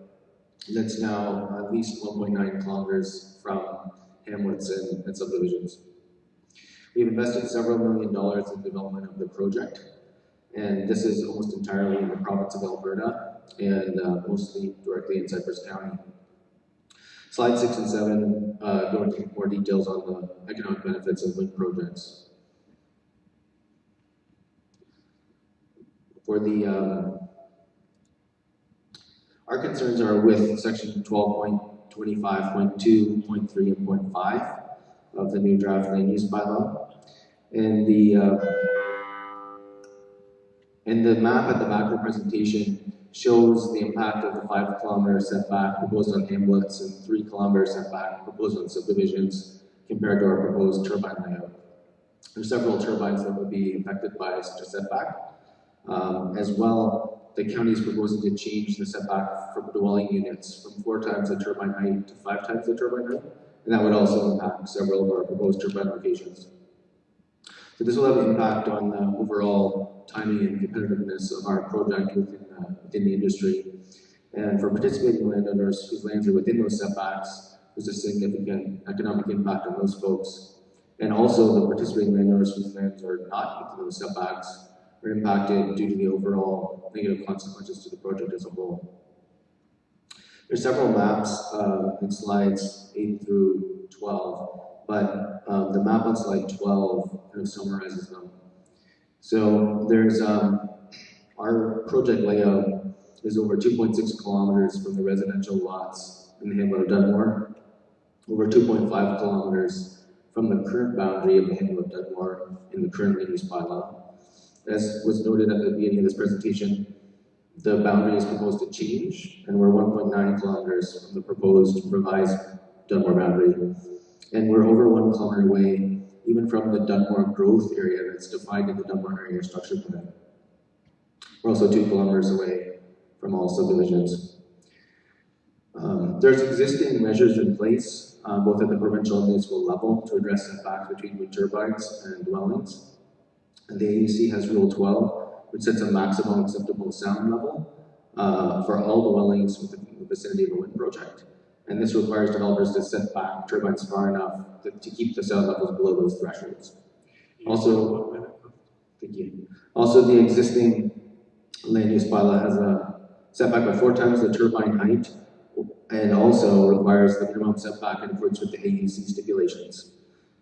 that's now at least 1.9 kilometers from hamlets and subdivisions. We've invested several $1 million in development of the project, and this is almost entirely in the province of Alberta and mostly directly in Cypress County. Slides 6 and 7 go into more details on the economic benefits of wind projects. For the our concerns are with section 12.25.2, .3, and .5 of the new draft land use bylaw, and the map at the back of the presentation shows the impact of the 5-kilometer setback proposed on hamlets and 3-kilometer setback proposed on subdivisions compared to our proposed turbine layout. There are several turbines that would be affected by such a setback. As well, the county is proposing to change the setback for dwelling units from 4 times the turbine height to 5 times the turbine height, and that would also impact several of our proposed turbine locations. So this will have an impact on the overall timing and competitiveness of our project within the industry. And for participating landowners whose lands are within those setbacks, there's a significant economic impact on those folks. And also the participating landowners whose lands are not within those setbacks are impacted due to the overall negative consequences to the project as a whole. There's several maps in slides 8 through 12, but the map on slide 12 kind of summarizes them. So there's our project layout is over 2.6 kilometers from the residential lots in the hamlet of Dunmore, over 2.5 kilometers from the current boundary of the hamlet of Dunmore in the current land use bylaw. As was noted at the beginning of this presentation, the boundary is proposed to change, and we're 1.9 kilometers from the proposed revised Dunmore boundary. And we're over 1 kilometer away, even from the Dunmore growth area that's defined in the Dunmore area structure plan. We're also 2 kilometers away from all subdivisions. There's existing measures in place, both at the provincial and municipal level, to address setbacks between wind turbines and dwellings. And the AUC has Rule 12, which sets a maximum acceptable sound level for all dwellings within the vicinity of a wind project. And this requires developers to set back turbines far enough to keep the sound levels below those thresholds. Also, thank you. Also, the existing land use bylaw has a setback of 4 times the turbine height, and also requires the minimum setback in accordance with the AUC stipulations.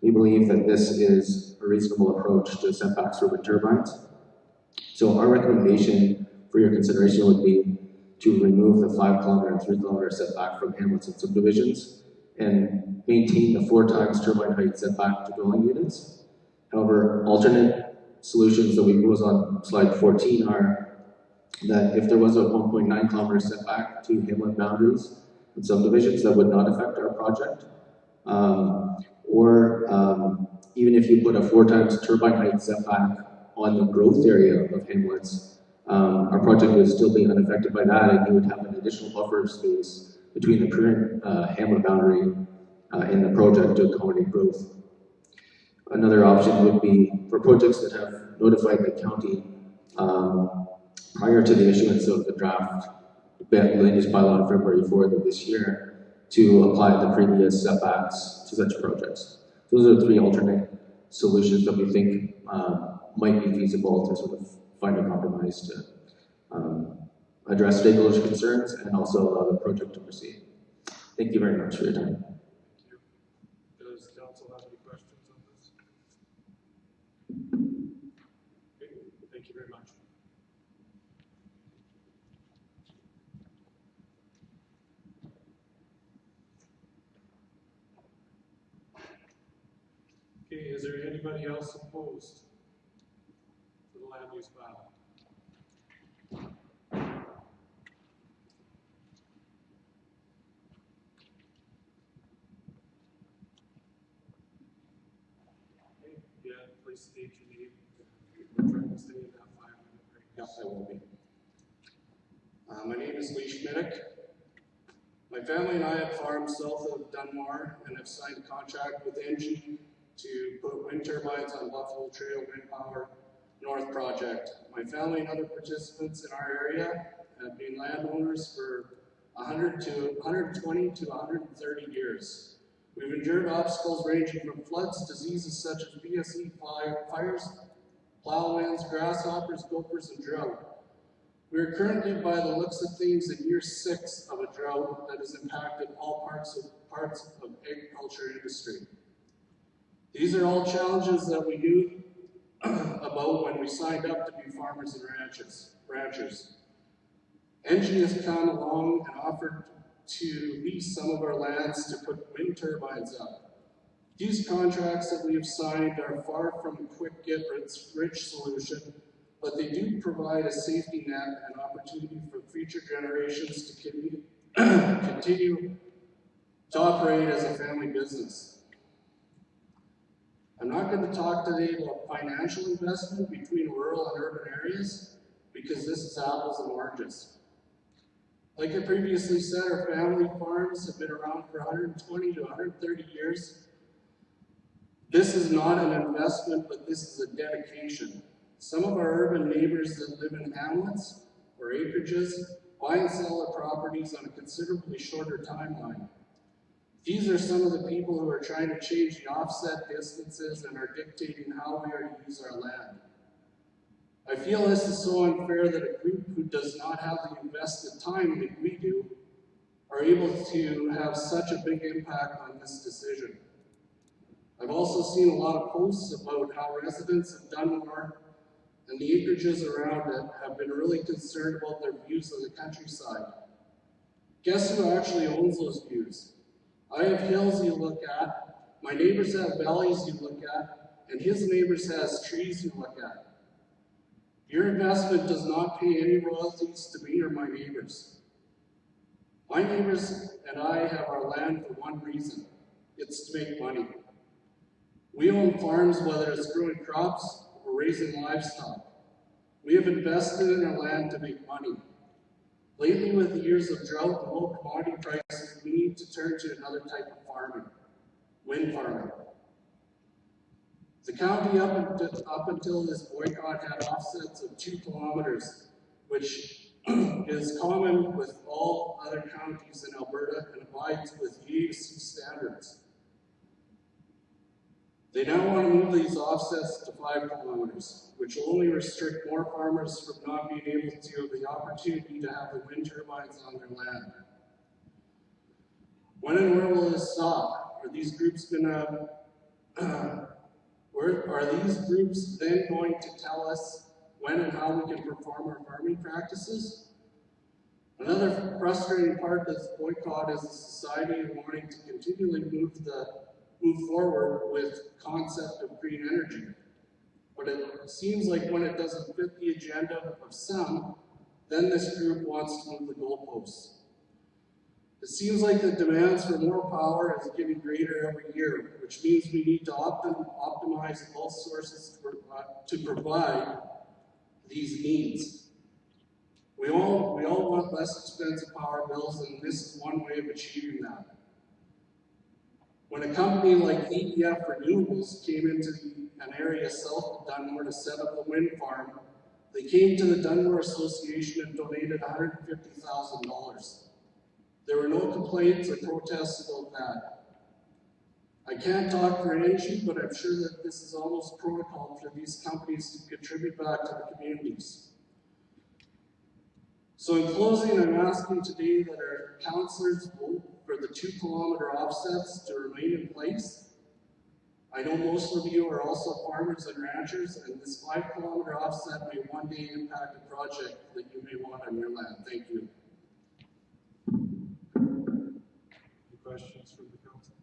We believe that this is a reasonable approach to setbacks for wind turbines. So our recommendation for your consideration would be to remove the 5 kilometer and 3 kilometer setback from hamlets and subdivisions, and maintain the 4 times turbine height setback to dwelling units. However, alternate solutions that we propose on slide 14 are that if there was a 1.9 kilometer setback to hamlet boundaries and subdivisions, that would not affect our project. Even if you put a 4 times turbine height setback on the growth area of hamlets, our project would still be unaffected by that, and you would have an additional buffer space between the current hamlet boundary and the project to accommodate growth. Another option would be for projects that have notified the county prior to the issuance of the draft land use bylaw on February 4th of this year to apply the previous setbacks to such projects. Those are 3 alternate solutions that we think might be feasible to sort of find a compromise to address stakeholders' concerns and also allow the project to proceed. Thank you very much for your time. Does council have any questions on this? Okay, thank you very much. Okay, is there anybody else opposed to the land use bylaw? Okay, yeah, please state your name. We're trying to stay in that 5-minute break. Yes, I will be. My name is Lee Schmidtick. My family and I have farmed south of Dunmore and have signed a contract with NG to put wind turbines on Buffalo Trail Wind Power North project. My family and other participants in our area have been landowners for 120 to 130 years. We've endured obstacles ranging from floods, diseases such as BSE fires, plow winds, grasshoppers, gophers, and drought. We are currently, by the looks of things, in year 6 of a drought that has impacted all parts of agriculture industry. These are all challenges that we knew about when we signed up to be farmers and ranchers. NG has come along and offered to lease some of our lands to put wind turbines up. These contracts that we have signed are far from a quick get-rich solution, but they do provide a safety net and opportunity for future generations to continue to operate as a family business. I'm not going to talk today about financial investment between rural and urban areas, because this is apples and oranges. Like I previously said, our family farms have been around for 120 to 130 years. This is not an investment, but this is a dedication. Some of our urban neighbors that live in hamlets or acreages buy and sell their properties on a considerably shorter timeline. These are some of the people who are trying to change the offset distances and are dictating how we are to use our land. I feel this is so unfair that a group who does not have the invested time like we do are able to have such a big impact on this decision. I've also seen a lot of posts about how residents of Dunmore and the acreages around it have been really concerned about their views of the countryside. Guess who actually owns those views? I have hills you look at, my neighbors have valleys you look at, and his neighbors has trees you look at. Your investment does not pay any royalties to me or my neighbors. My neighbors and I have our land for one reason. It's to make money. We own farms, whether it's growing crops or raising livestock. We have invested in our land to make money. Lately, with the years of drought and low commodity prices, we need to turn to another type of farming, wind farming. The county up until this boycott had offsets of 2 kilometers, which is common with all other counties in Alberta and abides with UAC standards. They now want to move these offsets to 5 kilometers, which will only restrict more farmers from not being able to have the opportunity to have the wind turbines on their land. When and where will this stop? Are these groups then going to tell us when and how we can perform our farming practices? Another frustrating part of this boycott is the society wanting to continually move forward with concept of green energy. But it seems like when it doesn't fit the agenda of some, then this group wants to move the goalposts. It seems like the demands for more power is getting greater every year, which means we need to optimize all sources to provide these needs. We all want less expensive power bills, and this is one way of achieving that. When a company like EDF Renewables came into an area south of Dunmore to set up a wind farm, they came to the Dunmore Association and donated $150,000. There were no complaints or protests about that. I can't talk for energy, but I'm sure that this is almost protocol for these companies to contribute back to the communities. So in closing, I'm asking today that our councillors vote for the 2-kilometer offsets to remain in place. I know most of you are also farmers and ranchers, and this 5-kilometer offset may one day impact a project that you may want on your land. Thank you. Any questions from the council?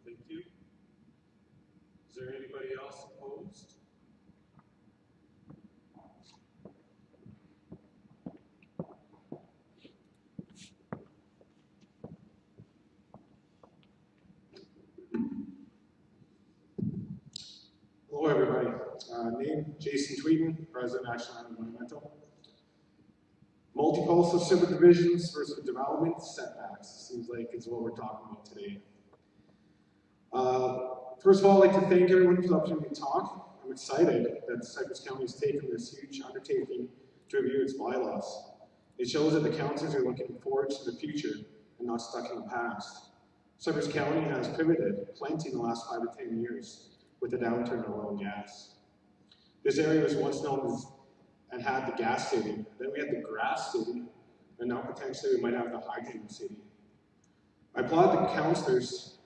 Thank you. Is there anybody else opposed? Hello, everybody. Name Jason Tweeden, President, Action Land Environmental. Multipostal subdivisions versus development setbacks seems like is what we're talking about today. First of all, I'd like to thank everyone for the opportunity to talk. I'm excited that Cypress County has taken this huge undertaking to review its bylaws. It shows that the councillors are looking forward to the future and not stuck in the past. Cypress County has pivoted plenty in the last 5 to 10 years with the downturn in oil and gas. This area was once known as and had the gas city, then we had the grass city, and now potentially we might have the hydrogen city. I applaud the councillors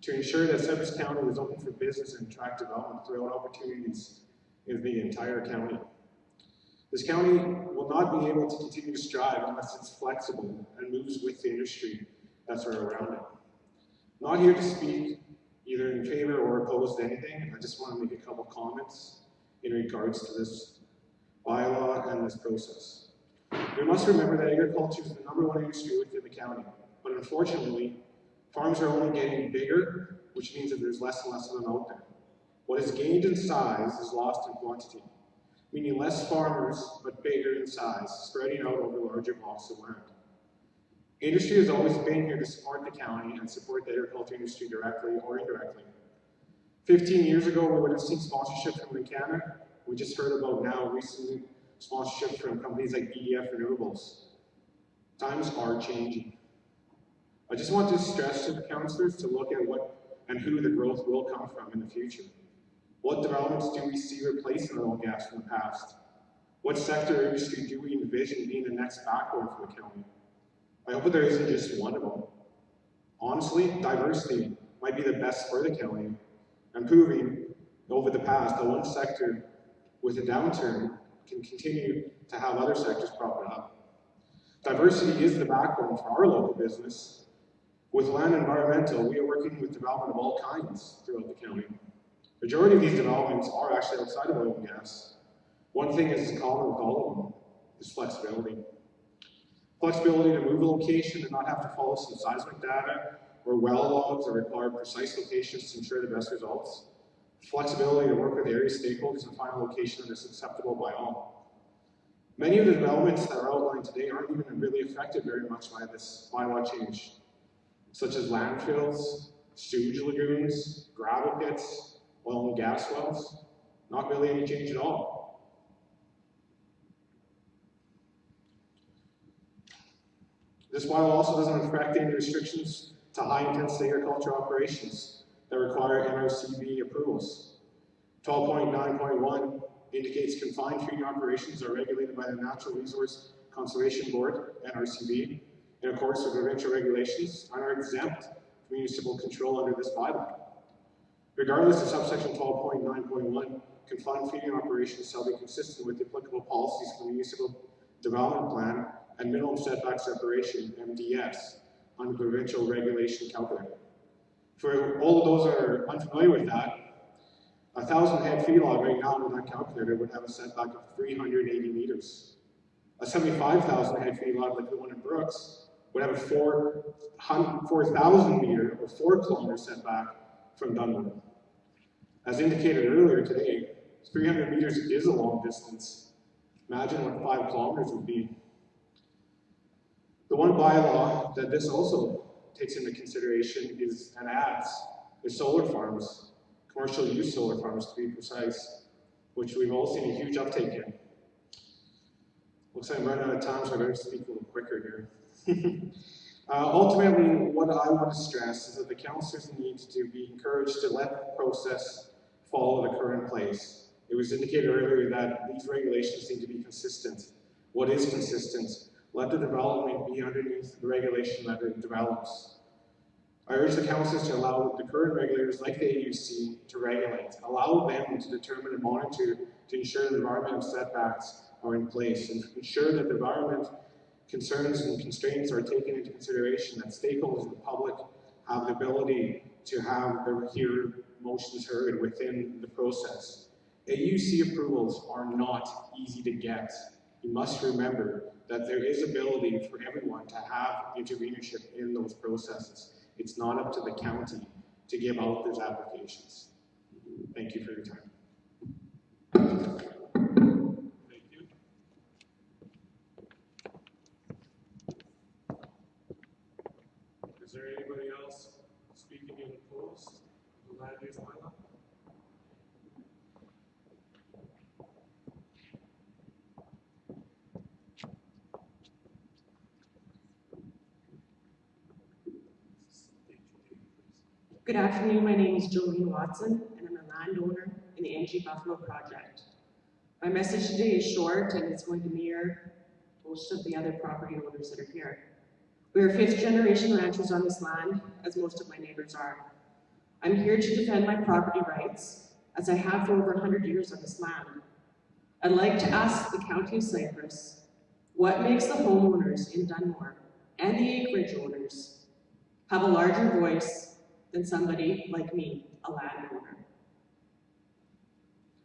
to ensure that Cypress County is open for business and attract development throughout opportunities in the entire county. This county will not be able to continue to strive unless it's flexible and moves with the industry that's around it. Not here to speak either in favor or opposed to anything. I just want to make a couple comments in regards to this bylaw and this process. We must remember that agriculture is the #1 industry within the county, but unfortunately, farms are only getting bigger, which means that there's less and less of them out there. What is gained in size is lost in quantity, meaning less farmers, but bigger in size, spreading out over larger blocks of land. Industry has always been here to support the county and support the agriculture industry directly or indirectly. 15 years ago, we would have seen sponsorship from Canada. We just heard about now recently sponsorship from companies like EDF Renewables. Times are changing. I just want to stress to the councillors to look at what and who the growth will come from in the future. What developments do we see replacing oil and gas from the past? What sector or industry do we envision being the next backbone for the county? I hope that there isn't just one of them. Honestly, diversity might be the best for the county, and proving over the past that one sector with a downturn can continue to have other sectors prop it up. Diversity is the backbone for our local business. With Land Environmental, we are working with development of all kinds throughout the county. Majority of these developments are actually outside of oil and gas. One thing is common with all of them is flexibility. Flexibility to move a location and not have to follow some seismic data or well logs that require precise locations to ensure the best results. Flexibility to work with area stakeholders and find a location that is acceptable by all. Many of the developments that are outlined today aren't even really affected very much by this bylaw change, such as landfills, sewage lagoons, gravel pits, oil and gas wells. Not really any change at all. This bylaw also doesn't affect any restrictions to high-intensity agriculture operations that require NRCB approvals. 12.9.1 indicates confined feeding operations are regulated by the Natural Resource Conservation Board, NRCB, in accordance with provincial regulations and are exempt from municipal control under this bylaw. Regardless of subsection 12.9.1, confined feeding operations shall be consistent with the applicable policies for development plan, and minimum setback separation, MDS, on the provincial regulation calculator. For all of those that are unfamiliar with that, a 1,000 head feedlot right now with that calculator would have a setback of 380 meters. A 75,000 head feedlot like the one in Brooks would have a 4,000 meter or 4 kilometer setback from Dunmore. As indicated earlier today, 300 meters is a long distance. Imagine what 5 kilometers would be. The one bylaw that this also takes into consideration is and adds is solar farms, commercial use solar farms to be precise, which we've all seen a huge uptake in. Looks like I'm running out of time, so I better speak a little quicker here. Ultimately, what I want to stress is that the councillors need to be encouraged to let the process follow the current place. It was indicated earlier that these regulations need to be consistent. What is consistent? Let the development be underneath the regulation that it develops. I urge the councillors to allow the current regulators like the AUC to regulate. Allow them to determine and monitor to ensure the environmental setbacks are in place and ensure that the environment concerns and constraints are taken into consideration, that stakeholders in the public have the ability to have their motions heard within the process. AUC approvals are not easy to get. You must remember that there is ability for everyone to have intervenership in those processes. It's not up to the county to give out those applications. Thank you for your time. Thank you. Is there anybody else speaking in opposed to the land use bylaw? Good afternoon, my name is Jolene Watson, and I'm a landowner in the NG Buffalo project. My message today is short, and it's going to mirror most of the other property owners that are here. We are 5th generation ranchers on this land, as most of my neighbors are. I'm here to defend my property rights, as I have for over 100 years on this land. I'd like to ask the County of Cypress, what makes the homeowners in Dunmore and the acreage owners have a larger voice than somebody like me, a landowner?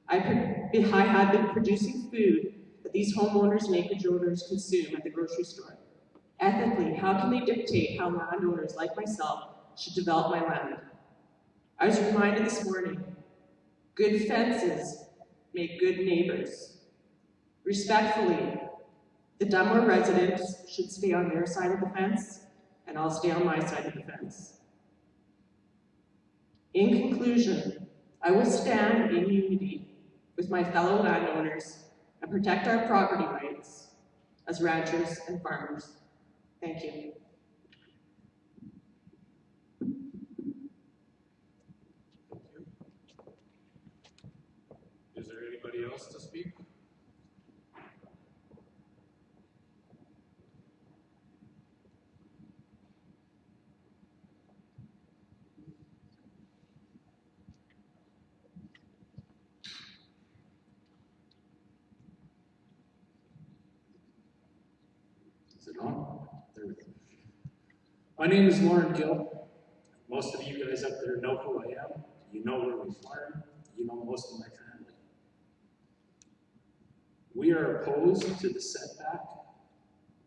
I had been producing food that these homeowners and acreage owners consume at the grocery store. Ethically, how can they dictate how landowners like myself should develop my land? I was reminded this morning, good fences make good neighbors. Respectfully, the Dunmore residents should stay on their side of the fence, and I'll stay on my side of the fence. In conclusion, I will stand in unity with my fellow landowners and protect our property rights as ranchers and farmers. Thank you. Thank you. Is there anybody else to speak? Is it on? There we go. My name is Lauren Gill. Most of you guys up there know who I am. You know where we farm. You know most of my family. We are opposed to the setback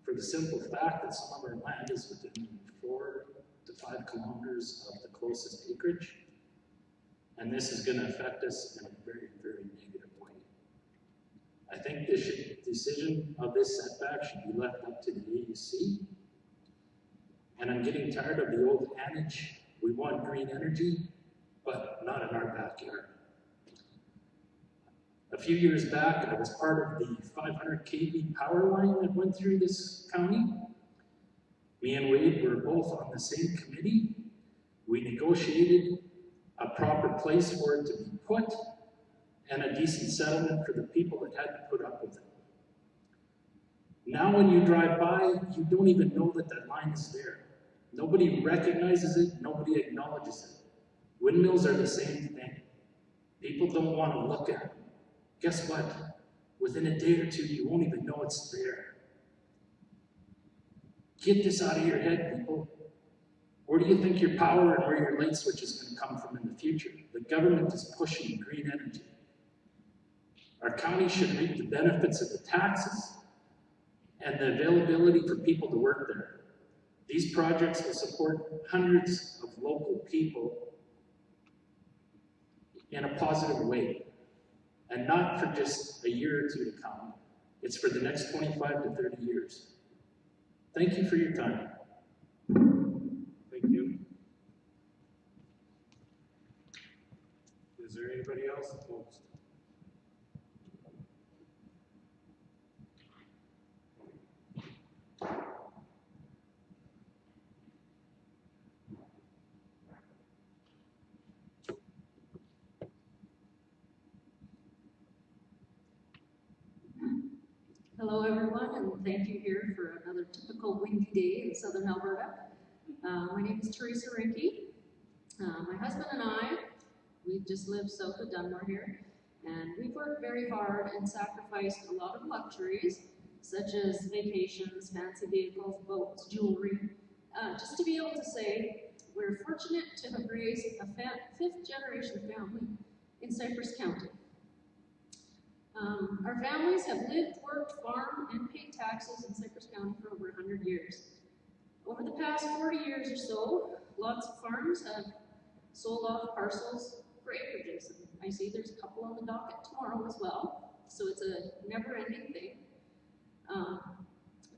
for the simple fact that some of our land is within 4 to 5 kilometers of the closest acreage. And this is going to affect us in a very, very negative way. I think the decision of this setback should be left up to the AUC. And I'm getting tired of the old adage, we want green energy, but not in our backyard. A few years back, I was part of the 500 kV power line that went through this county. Me and Wade were both on the same committee. We negotiated a proper place for it to be put and a decent settlement for the people that had to put up with it. Now when you drive by, you don't even know that that line is there. Nobody recognizes it, nobody acknowledges it. Windmills are the same thing. People don't want to look at them. Guess what? Within a day or two, you won't even know it's there. Get this out of your head, people. Where do you think your power and where your light switch is going to come from in the future? The government is pushing green energy. Our county should reap the benefits of the taxes and the availability for people to work there. These projects will support hundreds of local people in a positive way, and not for just a year or two to come. It's for the next 25 to 30 years. Thank you for your time. Thank you. Is there anybody else opposed? Hello everyone, and thank you here for another typical windy day in southern Alberta. My name is Teresa Rinke. My husband and I, we just live south of Dunmore here, and we've worked very hard and sacrificed a lot of luxuries, such as vacations, fancy vehicles, boats, jewelry, just to be able to say we're fortunate to have raised a fifth generation family in Cypress County. Our families have lived, worked, farmed, and paid taxes in Cypress County for over 100 years. Over the past 40 years or so, lots of farms have sold off parcels for acreages. And I see there's a couple on the docket tomorrow as well, so it's a never-ending thing.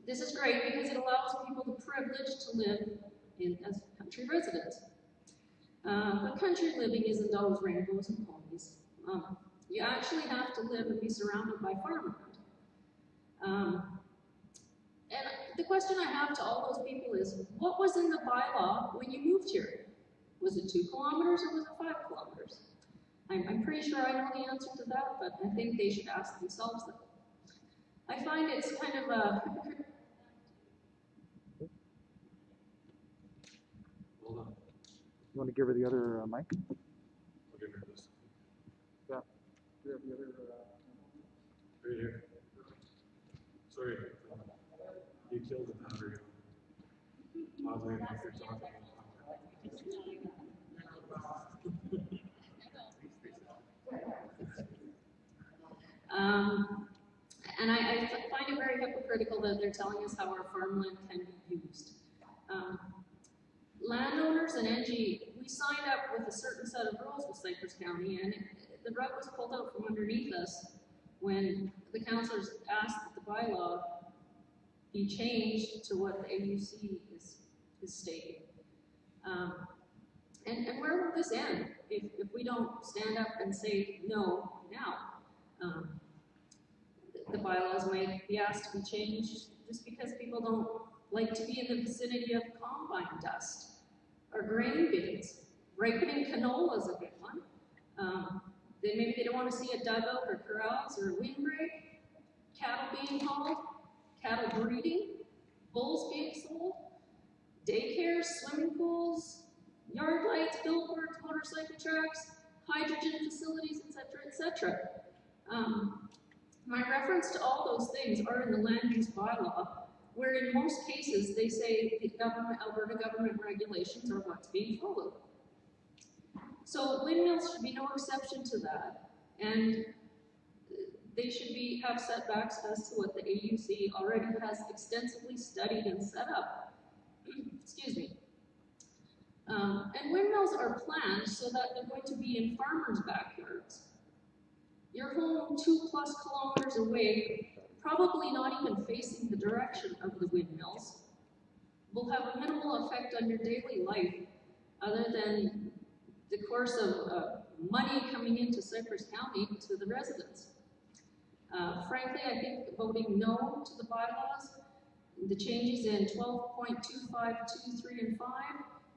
This is great because it allows people the privilege to live as country residents. But country living isn't always rainbows and ponies. You actually have to live and be surrounded by farmland. And the question I have to all those people is, what was in the bylaw when you moved here? Was it 2 kilometers or was it 5 kilometers? I'm pretty sure I know the answer to that, but I think they should ask themselves that. I find it's kind of a... Hold on. You want to give her the other mic? I'll give her this. Yeah. Do you have the other? Right here. Sorry. You killed the battery. Oddly enough, you're talking. And I find it very hypocritical that they're telling us how our farmland can be used. Landowners and NG, we signed up with a certain set of rules with Cypress County, and the rug was pulled out from underneath us when the councillors asked that the bylaw be changed to what the AUC is stating. And where will this end if we don't stand up and say no now? The bylaws might be asked to be changed just because people don't like to be in the vicinity of combine dust or grain bins. Ripening canola is a big one. Then maybe they don't want to see a dugout or corrals or a windbreak, cattle being hauled, cattle breeding, bulls being sold, daycares, swimming pools, yard lights, billboards, motorcycle tracks, hydrogen facilities, etc., etc. My reference to all those things are in the land use bylaw, where in most cases they say the Alberta government regulations are what's being followed. So windmills should be no exception to that, and they should have setbacks as to what the AUC already has extensively studied and set up. Excuse me. And windmills are planned so that they're going to be in farmers' backyards. Your home 2+ kilometers away, probably not even facing the direction of the windmills, will have a minimal effect on your daily life other than the course of money coming into Cypress County to the residents. Frankly, I think voting no to the bylaws, the changes in 12.25, 2, 3, and 5,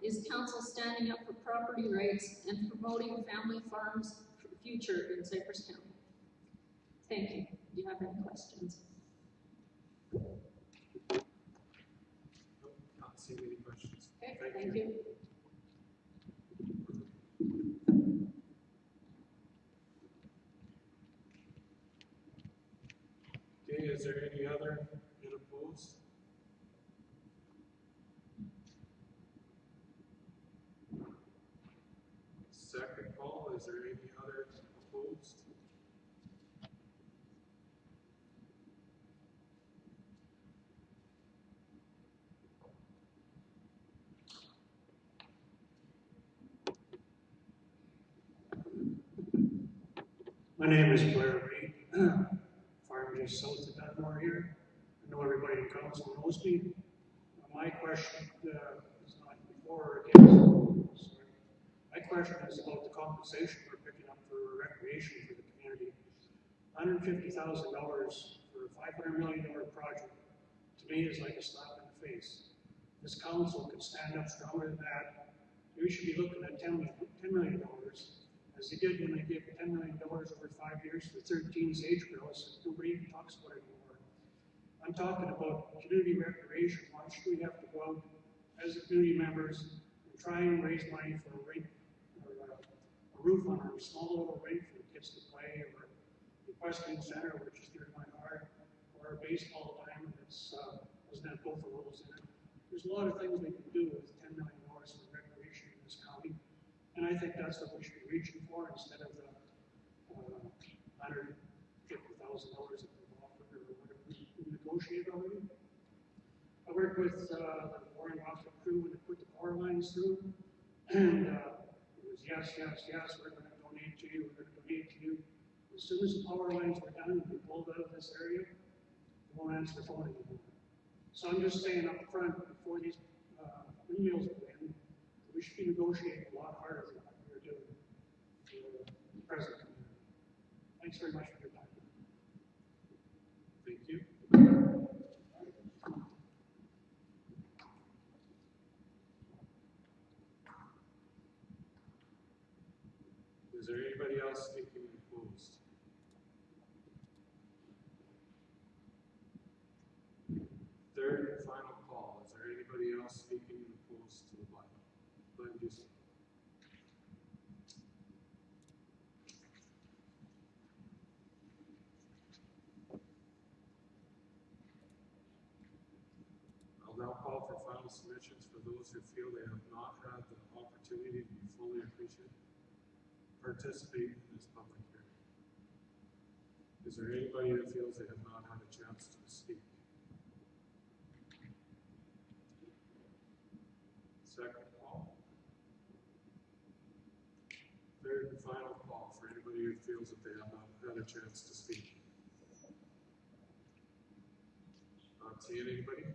is council standing up for property rights and promoting family farms for the future in Cypress County. Thank you. Do you have any questions? Not seeing any questions. Okay, thank you. Okay, is there any other in opposed? My name is Blair Reed, farm just south of Dunmore here. I know everybody in council knows me. My question is not before or against. Sorry. My question is about the compensation we're picking up for recreation for the community. $150,000 for a $500 million project, to me, is like a slap in the face. This council could stand up stronger than that. We should be looking at $10 million, as they did when they gave $10 million over 5 years for 13 sage grouse. Nobody even talks about it anymore. I'm talking about community recreation. Why should we have to go out as community members and try and raise money for a rink or a roof on a small little rink for kids to play, or the equestrian center, which is near my heart, or a baseball diamond that's doesn't have both of those in it. There's a lot of things we can do with $10 million for recreation in this county, and I think that's what we should be reaching for instead of the $150,000 that we've offered or whatever we negotiated already. I worked with the Warren Rocket crew when they put the power lines through, and it was yes, yes, yes, we're going to donate to you, we're going to donate to you. As soon as the power lines were done and we pulled out of this area, they won't answer the phone anymore. So I'm just saying up front, before these windmills go in, we should be negotiating a lot harder than what we're doing for the present community. Thanks very much for your time. Thank you. Is there anybody else speaking opposed? Third and final call. Is there anybody else speaking opposed to the bylaw? Land use. I'll now call for final submissions for those who feel they have not had the opportunity to be fully participate in this public hearing. Is there anybody that feels they have not had a chance to speak? Second call. Third and final call for anybody who feels that they have not had a chance to speak. Not seeing anybody?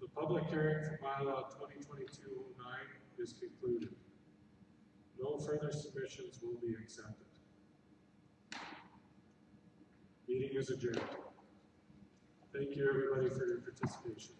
The public hearing for Bylaw 2022-09 is concluded. No further submissions will be accepted. Meeting is adjourned. Thank you everybody for your participation.